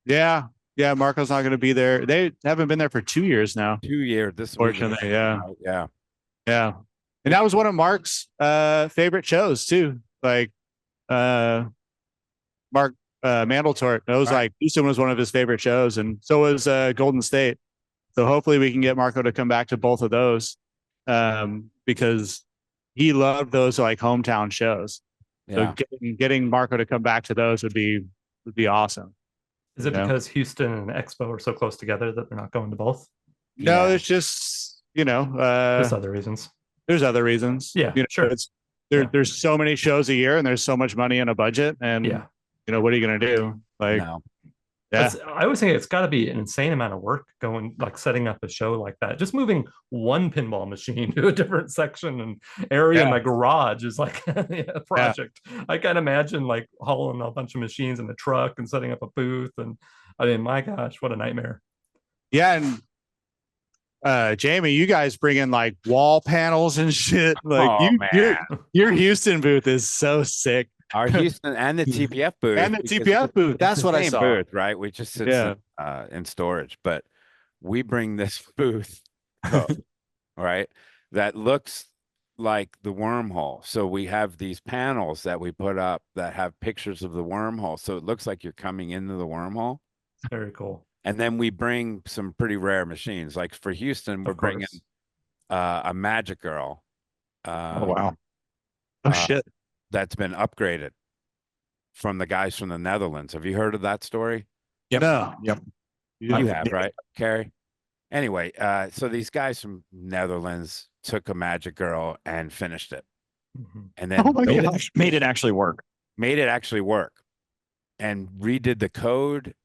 Yeah. Yeah. Marco's not going to be there. They haven't been there for 2 years now. 2 years. This fortunately. Yeah. Yeah. And that was one of Mark's favorite shows too. Like Mark Mandeltort. It was like Houston was one of his favorite shows, and so was Golden State. So hopefully we can get Marco to come back to both of those, because he loved those like hometown shows. So getting Marco to come back to those would be awesome. Is it because Houston and Expo are so close together that they're not going to both? No, it's just there's other reasons. There's other reasons. Yeah, sure. There's so many shows a year, and there's so much money in a budget, and what are you gonna do? Like, I always think it's got to be an insane amount of work going, like setting up a show like that. Just moving one pinball machine to a different section and area in my garage is like a project. I can't imagine like hauling a bunch of machines in the truck and setting up a booth. And I mean, my gosh, what a nightmare. Yeah. And Jamie, you guys bring in like wall panels and shit. Like your Houston booth is so sick. Our Houston and the TPF booth. And the TPF booth. That's what I saw. Booth, right? We just sit in storage, but we bring this booth, right? That looks like the wormhole. So we have these panels that we put up that have pictures of the wormhole. So it looks like you're coming into the wormhole. Very cool. And then we bring some pretty rare machines. Like for Houston, we're bringing a Magic Girl. Oh, wow. Oh, shit. That's been upgraded from the guys from the Netherlands. Have you heard of that story? Yep. No. Yep. You have, right, Cary? Anyway, so these guys from Netherlands took a Magic Girl and finished it. And then made it actually work. Made it actually work. And redid the code,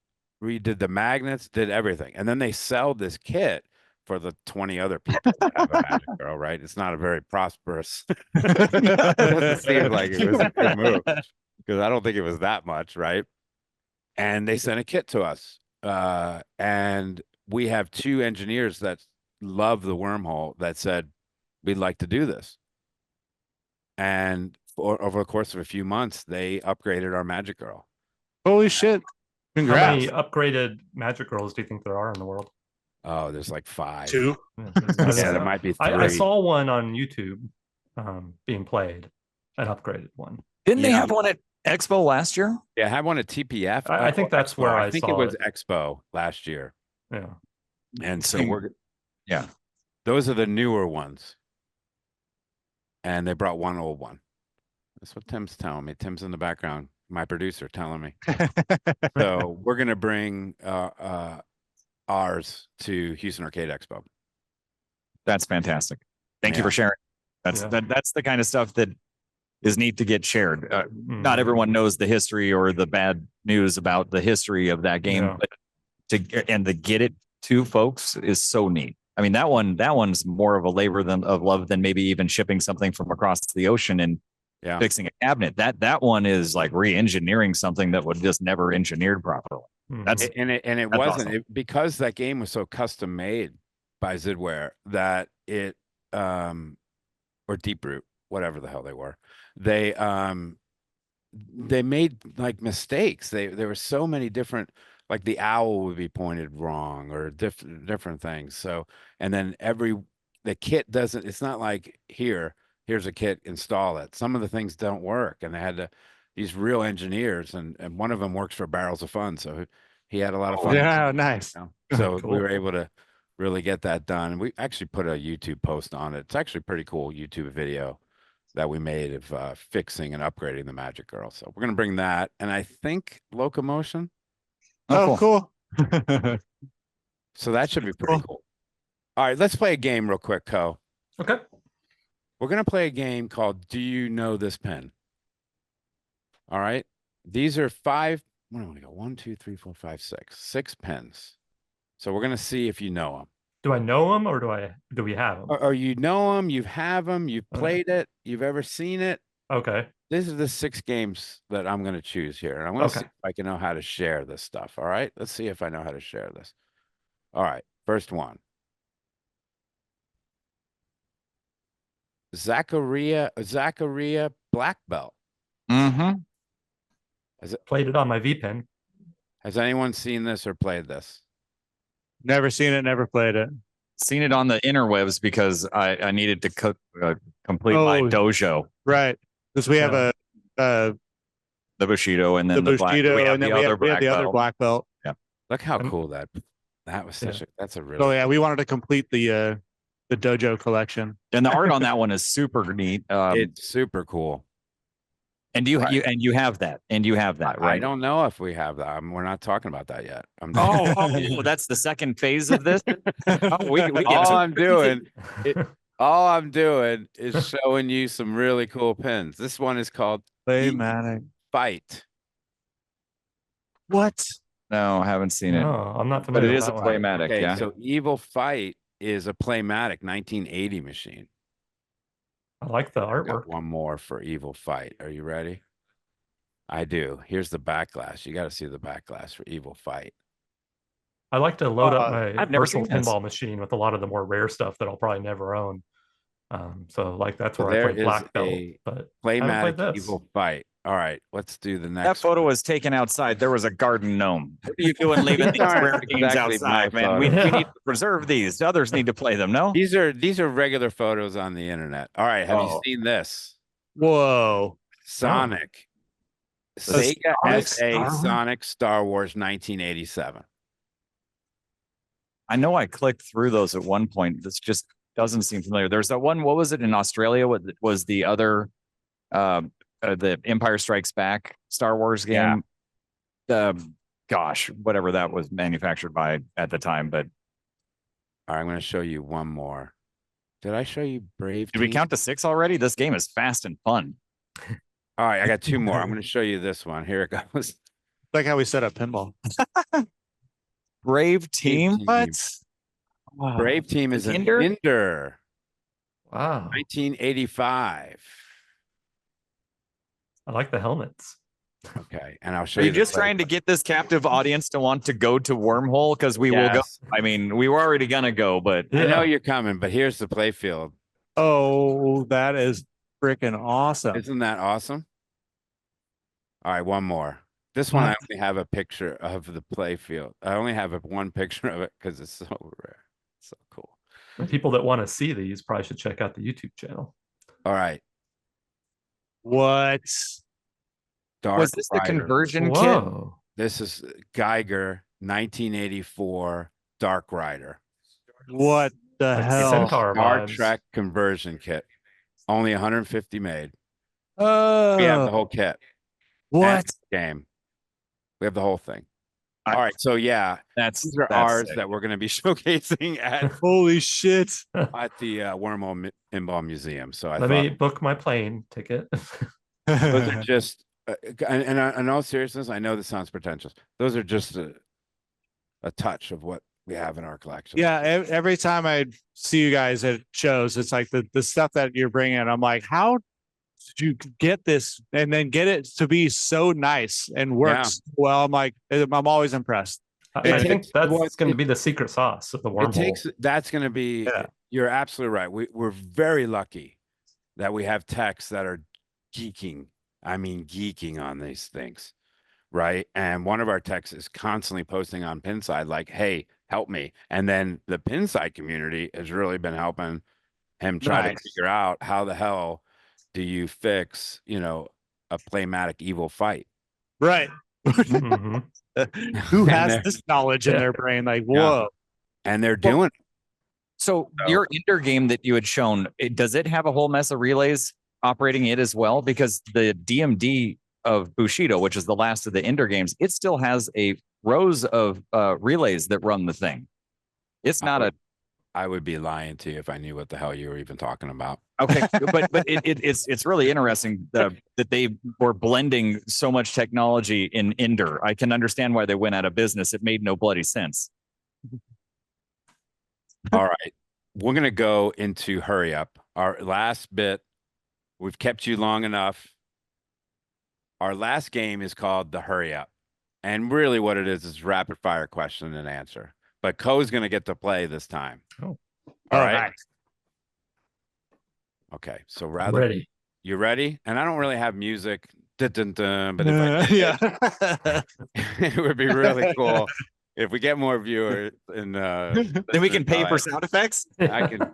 redid the magnets, did everything. And then they sell this kit for the 20 other people that have a Magic Girl, right? It's not a very prosperous. It doesn't seem like it was a good move, because I don't think it was that much, right? And they sent a kit to us, and we have 2 engineers that love the wormhole that said we'd like to do this. And over the course of a few months, they upgraded our Magic Girl. Holy shit! Congrats. How many upgraded Magic Girls do you think there are in the world? Oh, there's like 5. 2. Yeah, there might be 3. I saw one on YouTube being played, an upgraded one. Didn't they have one at Expo last year? Yeah, I had one at TPF. I think that's Expo. where I think saw it was it. Expo last year. Yeah. And so yeah, those are the newer ones. And they brought one old one. That's what Tim's telling me. Tim's in the background, my producer telling me. So we're gonna bring ours to Houston Arcade Expo. That's fantastic. Thank you for sharing. That's the kind of stuff that is neat to get shared. Not everyone knows the history or the bad news about the history of that game, but to get it to folks is so neat. I mean, that one's more of a labor of love than maybe even shipping something from across the ocean and fixing a cabinet. That one is like re-engineering something that was just never engineered properly. It wasn't awesome. Because that game was so custom made by Zidware that it or Deep Root, whatever the hell they were, they made like mistakes. There were so many different, like the owl would be pointed wrong or different things. So, and then the kit doesn't, it's not like here's a kit, install it. Some of the things don't work, and they had these real engineers, and one of them works for Barrels of Fun. So he had a lot of fun. Yeah, nice. So cool. we were able to really get that done. And we actually put a YouTube post on it. It's actually a pretty cool YouTube video that we made of fixing and upgrading the Magic Girl. So we're going to bring that. And I think Locomotion. Oh, cool. So that should be pretty cool. All right, let's play a game real quick, Coe. Okay. We're going to play a game called Do You Know This Pen? All right. These are 5. Where do I want to go? 1, 2, 3, 4, 5, 6. 6 pens. So we're going to see if you know them. Do I know them or do we have them? Or you know them, you have them, you've played it, you've ever seen it. Okay. This is the 6 games that I'm going to choose here. And I'm going to see if I can know how to share this stuff. All right. Let's see if I know how to share this. All right. First one. Zachariah Black Belt. Mm-hmm. Played it on my V-Pen. Has anyone seen this or played this? Never seen it, never played it. Seen it on the interwebs because I needed to complete my dojo. Right. Because we have the Bushido and then the Bushido, black, and then we have the other black belt. Yeah. Look how cool that was. That's a really. Oh yeah, we wanted to complete the dojo collection. And the art on that one is super neat. It's super cool. And you have that, right? I don't know if we have that. We're not talking about that yet. That's the second phase of this. All I'm doing is showing you some really cool pins. This one is called Playmatic Fight. What? No, I haven't seen it. No, I'm not familiar. But it is a Playmatic. Okay, yeah. So Evil Fight is a Playmatic 1980 machine. I like the artwork. One more for Evil Fight. Are you ready? I do. Here's the back glass. You got to see the back glass for Evil Fight. I like to load up my I've never personal seen this. pinball machine with a lot of the more rare stuff that I'll probably never own. So like that's where I play Black Belt. But Playmatic Evil Fight. All right, let's do the next. That photo was taken outside. There was a garden gnome. What are you doing leaving these rare games outside, man? We need to preserve these. Others need to play them, no? These are regular photos on the internet. All right, have you seen this? Whoa. Sonic. Sega SA Sonic Star Wars 1987. I know I clicked through those at one point. This just doesn't seem familiar. There's that one. What was it in Australia? What was the other? The Empire Strikes Back Star Wars game. Gosh, whatever that was manufactured by at the time. But all right, I'm going to show you one more. Did I show you Brave? Did we count to 6 already? This game is fast and fun. All right, I got 2 more. I'm going to show you this one. Here it goes. Like how we set up pinball. Brave Team. What? Wow. Brave Team is an Ender. Wow. 1985. I like the helmets. Okay, and I'll show you. Are you just trying to get this captive audience to want to go to Wormhole? Because we will go. I mean, we were already gonna go, but I know you're coming. But here's the play field. Oh, that is freaking awesome! Isn't that awesome? All right, one more. This one, I only have a picture of the play field. I only have one picture of it because it's so rare. So cool. And people that want to see these probably should check out the YouTube channel. All right. What? Was this the conversion kit? Whoa. This is Geiger 1984 Dark Rider. What the Like hell? Centaur Star vibes. Trek conversion kit. Only 150 made. Oh, We have the whole kit. what? Game. We have the whole thing. All right. So yeah, these are ours that we're going to be showcasing at Holy shit. at the Wormhole Pinball Museum. So Let me book my plane ticket. those are just, and in all seriousness, I know this sounds pretentious. Those are just a touch of what we have in our collection. Yeah, every time I see you guys at shows, it's like the stuff that you're bringing. I'm like, how did you get this and then get it to be so nice and works well? I'm like, I'm always impressed. I think that's going to be the secret sauce of the Wormhole. That's going to be. You're absolutely right. We're very lucky that we have techs that are geeking. I mean, geeking on these things, right? And one of our techs is constantly posting on Pinside, like, "Hey, help me!" And then the Pinside community has really been helping him try to figure out how the hell do you fix, a playmatic evil fight? Right. Mm-hmm. Who has this knowledge in their brain? Like, whoa. And they're doing it. So your Ender game that you had shown, does it have a whole mess of relays operating it as well? Because the DMD of Bushido, which is the last of the Ender games, it still has a rows of relays that run the thing. It's not I would be lying to you if I knew what the hell you were even talking about. Okay, but it's really interesting that they were blending so much technology in Ender. I can understand why they went out of business. It made no bloody sense. All right, we're gonna go into hurry up. Our last bit. We've kept you long enough. Our last game is called the hurry up, and really what it is rapid fire question and answer. But Coe's gonna get to play this time. Oh, all right. Nice. Okay, so ready. You ready? And I don't really have music, but if I yeah, it would be really cool if we get more viewers and then we can pay for sound effects. I can,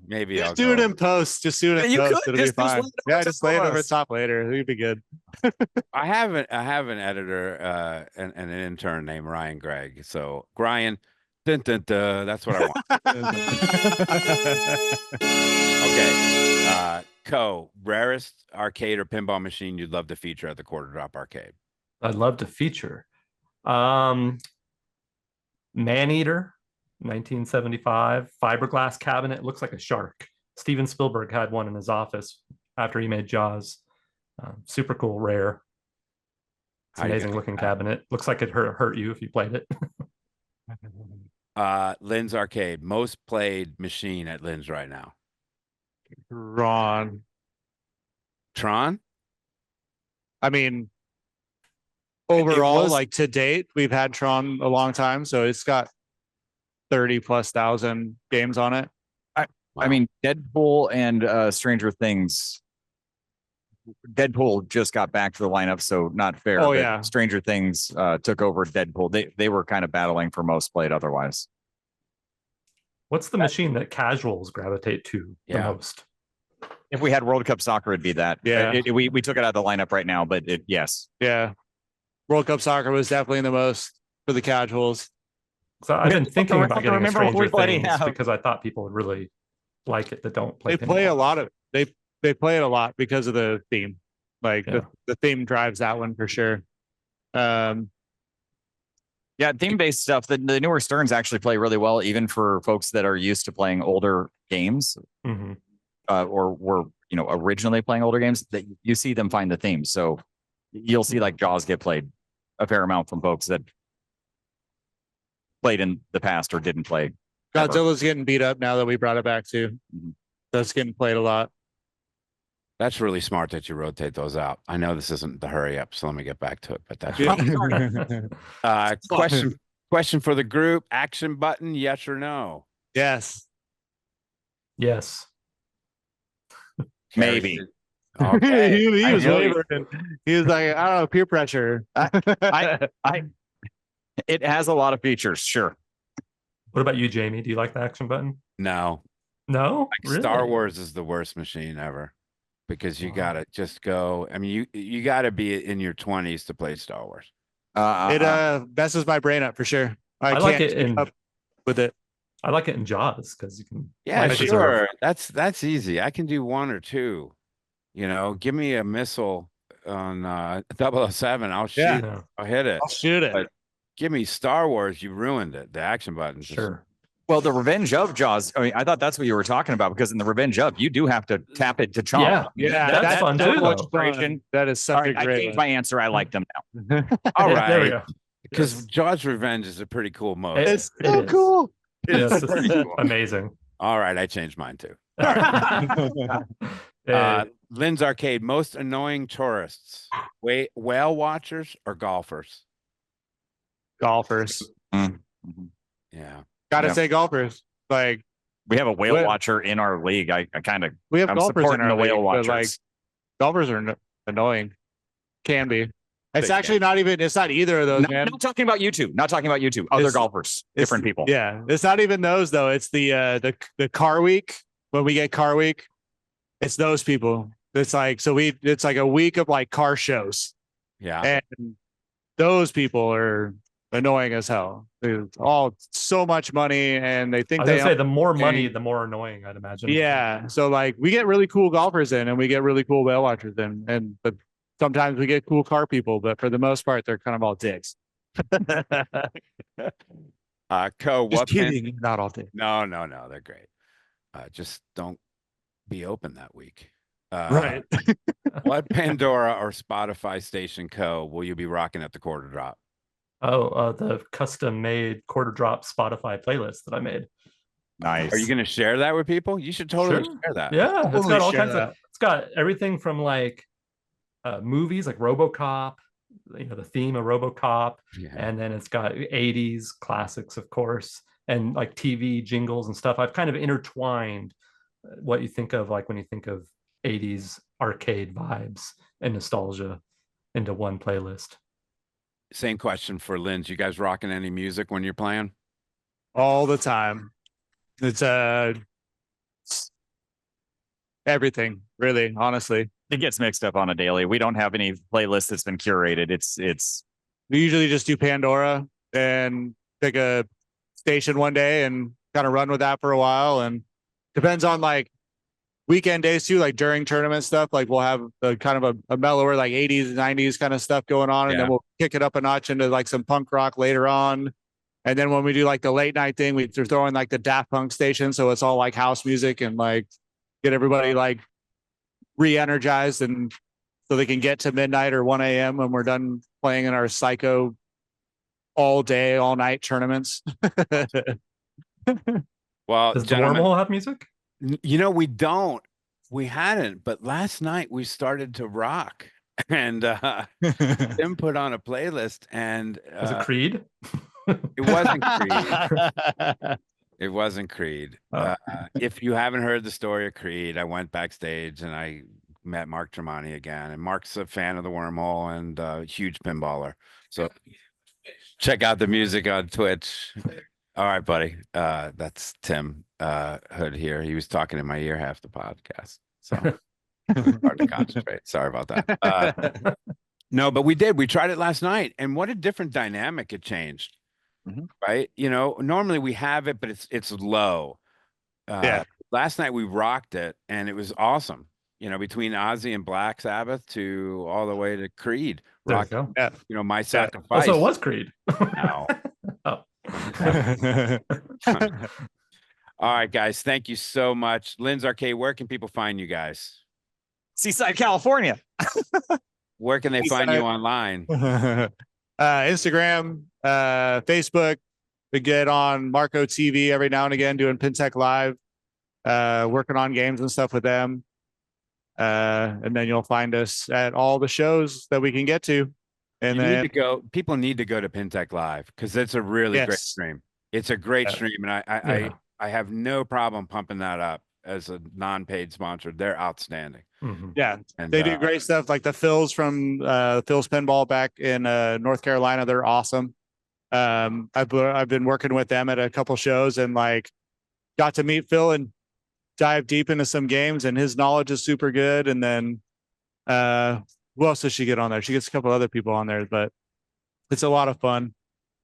maybe just do it in post. Just do it in post. It'll be fine. Yeah, just lay it over top later. It'll be good. I have an editor and an intern named Ryan Gregg. So Ryan, that's what I want. Okay. Coe, rarest arcade or pinball machine you'd love to feature at the Quarter Drop Arcade? I'd love to feature. Man-Eater, 1975, fiberglass cabinet. Looks like a shark. Steven Spielberg had one in his office after he made Jaws. Super cool, rare. It's an amazing looking cabinet. Looks like it hurt you if you played it. Lynn's Arcade, most played machine at Lynn's right now. Tron? I mean, overall, like to date, we've had Tron a long time, so it's got 30,000+ games on it. I mean, Deadpool and Stranger Things. Deadpool just got back to the lineup, so not fair. Oh yeah, Stranger Things took over Deadpool. They were kind of battling for most played otherwise. What's the machine that casuals gravitate to the most? If we had World Cup Soccer, it'd be that. Yeah, we took it out of the lineup right now, but yes. Yeah, World Cup Soccer was definitely the most for the casuals. So I've been thinking about getting a Stranger Things because I thought people would really like it that don't play. They play a lot of they play it a lot because of the theme. Like the theme drives that one for sure. Yeah, theme-based stuff. The newer Sterns actually play really well, even for folks that are used to playing older games, or were originally playing older games. That you see them find the theme. So you'll see like Jaws get played a fair amount from folks that played in the past or didn't play. Godzilla's getting beat up now that we brought it back too. That's getting played a lot. That's really smart that you rotate those out. I know this isn't the hurry up, so let me get back to it. But that's question for the group. Action button, yes or no? Yes. Yes. Maybe. Okay. he I was really- wavering. He was like, I don't know, peer pressure. It has a lot of features, sure. What about you, Jamie? Do you like the action button? No, No, like really? Star Wars is the worst machine ever because you Wow. gotta just go. I mean, you gotta be in your 20s to play Star Wars. It messes my brain up for sure. I like can't it keep in up with it. I like it in Jaws because you can. Yeah, life sure. preserve. That's easy. I can do one or two. You know, give me a missile on 007. I'll shoot. Yeah. Yeah, I'll hit it. I'll shoot it. But give me Star Wars. You ruined it. The action buttons. sure. Well, the Revenge of Jaws. I mean, I thought that's what you were talking about because in the Revenge of, you do have to tap it to chomp. Yeah, that's fun so too, much though. fun. That is such All right, a I great changed my answer. I like them now. All There we right. go. Because Yes. Jaws Revenge is a pretty cool mode. It's It so is. cool. Yes, It's pretty it's cool. amazing. All right. I changed mine too. Hey, Lynn's Arcade, most annoying tourists, whale watchers or golfers? Golfers. Yeah. Gotta Yeah. say golfers. Like We have a whale Well- watcher in our league. I kind of we have I'm golfers in supporting our the whale league, but, watchers. like golfers are annoying. Can be. It's They actually not even. It's not either of those, man. not talking about you two. Not talking about you two. Other It's- golfers, It's- different people. Yeah, it's not even those though. It's the car week when we get car week. It's those people. It's like it's like a week of like car shows, Yeah. and those people are annoying as hell. They're all so much money, and they I think was they gonna say the more own money, thing. the more annoying, I'd imagine. Yeah. So like we get really cool golfers in, and we get really cool whale watchers in, and but sometimes we get cool car people, but for the most part, they're kind of all dicks. Coe, Just what kidding, not all dicks. No, they're great. Just don't be open that week. Right. What Pandora or Spotify station, Coe, will you be rocking at the quarter drop? Oh, the custom-made quarter drop Spotify playlist that I made. Nice. Are you going to share that with people? You should totally Sure. share that. Yeah, it's Totally got all share kinds that. of. It's got everything from like movies, like RoboCop. You know, the theme of RoboCop, Yeah. and then it's got 80s classics, of course, and like TV jingles and stuff. I've kind of intertwined what you think of like when you think of 80s arcade vibes and nostalgia into one playlist. Same question for Lynn's. You guys rocking any music when you're playing? All the time. It's everything, really, honestly. It gets mixed up on a daily. We don't have any playlist that's been curated. It's We usually just do Pandora and pick a station one day and kind of run with that for a while. And depends on like weekend days too, like during tournament stuff. Like we'll have a kind of a mellower, like 80s, 90s kind of stuff going on. And Yeah. then we'll kick it up a notch into like some punk rock later on. And then when we do like the late night thing, we're throwing like the Daft Punk station. So it's all like house music and like get everybody like re-energized and so they can get to midnight or 1 a.m. when we're done playing in our psycho all day, all night tournaments. Well, Does the gentlemen, Wormhole have music? you know, we don't. We hadn't, but last night we started to rock. And Tim put on a playlist and Was it Creed? it wasn't Creed. It wasn't Creed. Oh. If you haven't heard the story of Creed, I went backstage and I met Mark Tremonti again. And Mark's a fan of the Wormhole and a huge pinballer. So check out the music on Twitch. All right, buddy. That's Tim Hood here. He was talking in my ear half the podcast. So hard to concentrate. Sorry about that. No, but we did. We tried it last night. And what a different dynamic it changed. Mhm. Right? You know, normally we have it, but it's low. Yeah. Last night we rocked it and it was awesome. You know, between Ozzy and Black Sabbath to all the way to Creed. There you Rock, go. you know, My Oh, Sacrifice. so it was Creed. No. Oh. All right, guys. Thank you so much. Lynn's Arcade, where can people find you guys? Seaside, California. Where can they find you Seaside. online? Instagram, Facebook. We get on Marco TV every now and again doing PinTech Live, working on games and stuff with them. And then you'll find us at all the shows that we can get to. And You need then to go. People need to go to PinTech Live because it's a really great Yes. stream. It's a great Yeah. stream, and Yeah. I have no problem pumping that up as a non-paid sponsor. They're outstanding. Yeah, And, they do great stuff. Like the Phils from Phil's Pinball back in North Carolina. They're awesome. I've been working with them at a couple shows and like got to meet Phil and dive deep into some games, and his knowledge is super good. And then who else does she get on there? She gets a couple other people on there, but it's a lot of fun.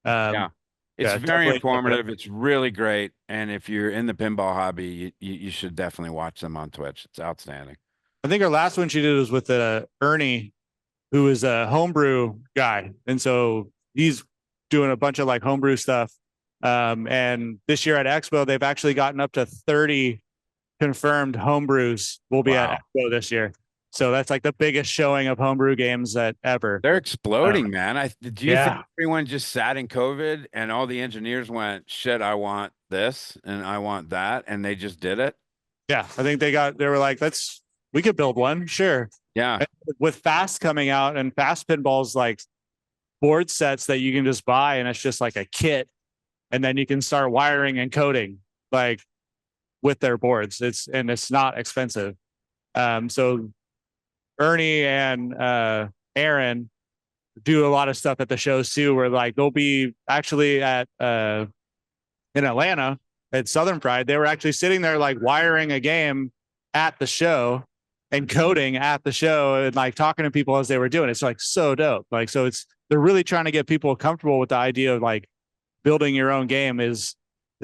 Yeah, it's very informative. It's really great. And if you're in the pinball hobby, you should definitely watch them on Twitch. It's outstanding. I think her last one she did was with Ernie, who is a homebrew guy. And so he's doing a bunch of like homebrew stuff. And this year at Expo, they've actually gotten up to 30 confirmed homebrews will be at Expo this year. So that's like the biggest showing of homebrew games that ever. They're exploding, man. Do you think everyone just sat in COVID and all the engineers went, shit, I want this and I want that, and they just did it? Yeah, I think they were like, we could build one, sure. Yeah. And with Fast coming out, and Fast Pinball's like board sets that you can just buy, and it's just like a kit, and then you can start wiring and coding like with their boards. It's not expensive. So Ernie and Aaron do a lot of stuff at the shows too, where like they'll be actually at in Atlanta at Southern Pride. They were actually sitting there like wiring a game at the show and coding at the show and like talking to people as they were doing it. It's like so dope. Like, so they're really trying to get people comfortable with the idea of like building your own game. It's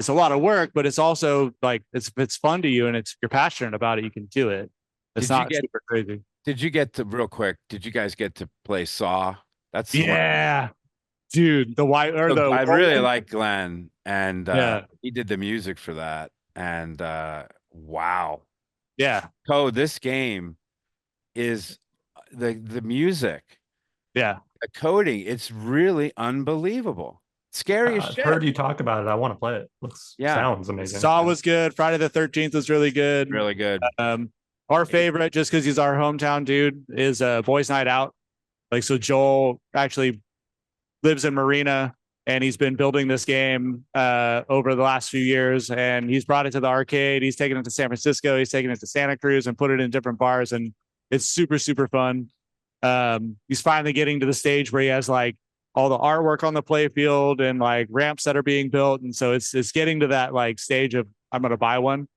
a lot of work, but it's also like, it's fun to you and you're passionate about it. You can do it. It's not super crazy. Did you get to real quick? Did you guys get to play Saw? That's dude. I really like Glenn, and he did the music for that. And wow, yeah. Coe, this game is the music, the coding. It's really unbelievable. Scary as shit. I've heard you talk about it. I want to play it. Sounds amazing. Saw was good. Friday the 13th was really good. Really good. Our favorite, just because he's our hometown dude, is Boys Night Out. Like, so Joel actually lives in Marina, and he's been building this game over the last few years, and he's brought it to the arcade. He's taken it to San Francisco. He's taken it to Santa Cruz and put it in different bars, and it's super, super fun. He's finally getting to the stage where he has like all the artwork on the play field and like ramps that are being built. And so it's getting to that like stage of, I'm going to buy one.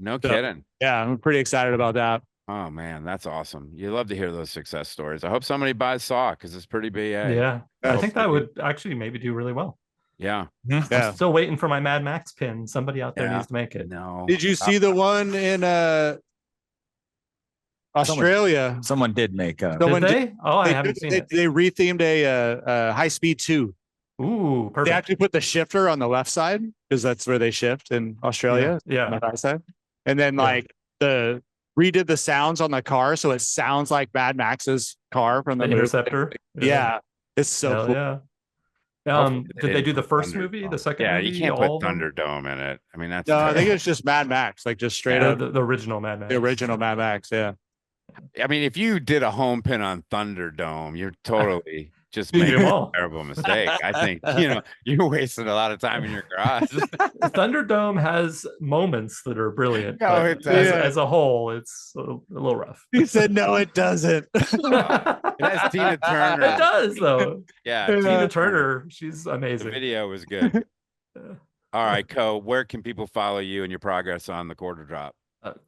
No kidding. Yeah, I'm pretty excited about that. Oh man, that's awesome. You love to hear those success stories. I hope somebody buys Saw because it's pretty BA. Yeah. I think that would actually maybe do really well. Yeah. I'm still waiting for my Mad Max pin. Somebody out there needs to make it. No. Did you see the one in Australia? Someone did make a. Did they? I haven't seen it. They rethemed a High Speed 2. Ooh, perfect. They actually put the shifter on the left side because that's where they shift in Australia. Yeah. On the right side. And then like redid the sounds on the car, so it sounds like Mad Max's car from the Interceptor. Yeah, it's so cool. Yeah. Did they do the first movie, the second movie? Yeah, you can't put Thunderdome in it. I mean, that's no. I think it's just Mad Max, like just straight up the original Mad Max. The original Mad Max. Yeah. I mean, if you did a home pin on Thunderdome, you're totally just making a terrible mistake. I think, you're wasting a lot of time in your garage. Thunderdome has moments that are brilliant. No, it as a whole, it's a little rough. He said, no, it doesn't. It has Tina Turner. It does, though. Yeah. Tina Turner. She's amazing. The video was good. All right, Coe, where can people follow you and your progress on the Quarter Drop?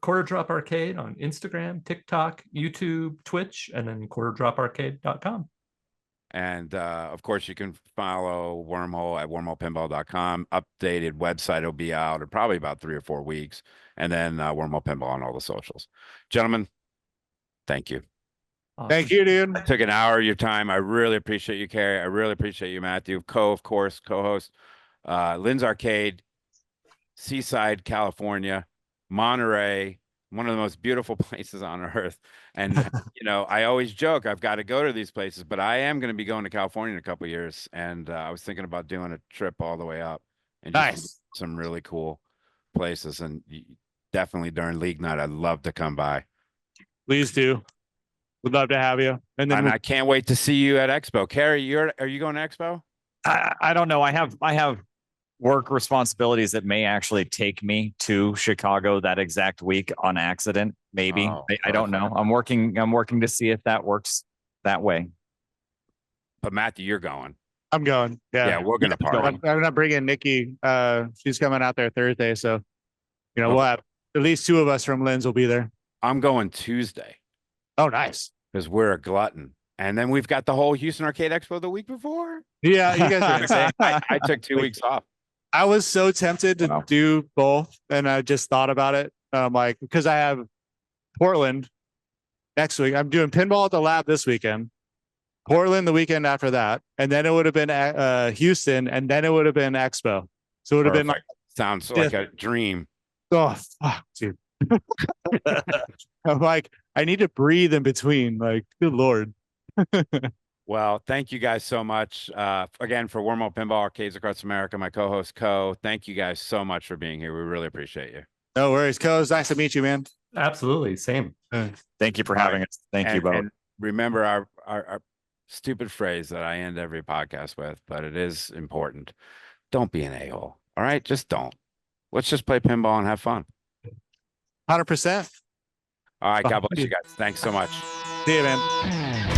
Quarter Drop Arcade on Instagram, TikTok, YouTube, Twitch, and then quarterdroparcade.com. And of course, you can follow Wormhole at wormholepinball.com. Updated website will be out in probably about 3 or 4 weeks. And then Wormhole Pinball on all the socials. Gentlemen, thank you. Awesome. Thank you, dude. Took an hour of your time. I really appreciate you, Cary. I really appreciate you, Matthew. Coe, of course, co-host. Lynn's Arcade, Seaside, California, Monterey, one of the most beautiful places on earth. And, I always joke, I've got to go to these places, but I am going to be going to California in a couple of years. And I was thinking about doing a trip all the way up and just some really cool places. And definitely during league night, I'd love to come by. Please do. We'd love to have you. And then I can't wait to see you at Expo. Cary, are you going to Expo? I don't know. I have work responsibilities that may actually take me to Chicago that exact week on accident. Maybe. Oh, I don't know. I'm working to see if that works that way. But Matthew, you're going. I'm going. Yeah, Yeah. we're gonna party. I'm not bringing Nikki. She's coming out there Thursday. So, you know, Okay. we'll have at least 2 of us from Lynn's will be there. I'm going Tuesday Oh, nice. because we're a glutton. And then we've got the whole Houston Arcade Expo the week before. Yeah, you guys are insane. I took 2 weeks off. I was so tempted to do both, and I just thought about it. Like, because I have Portland next week. I'm doing pinball at the lab this weekend. Portland the weekend after that, and then it would have been Houston, and then it would have been Expo. So it would have been like, Sounds like a dream. oh fuck, dude. I'm like, I need to breathe in between. Like, good lord. Well, thank you guys so much. Again, for Wormhole Pinball Arcades Across America, my co-host Coe. Thank you guys so much for being here. We really appreciate you. No worries, Coe. It's nice to meet you, man. Absolutely. Same. Thank you for having us. Thank you both. And remember our stupid phrase that I end every podcast with, but it is important. Don't be an a-hole. All right? Just don't. Let's just play pinball and have fun. 100%. All right. God bless you guys. Thanks so much. See you, man.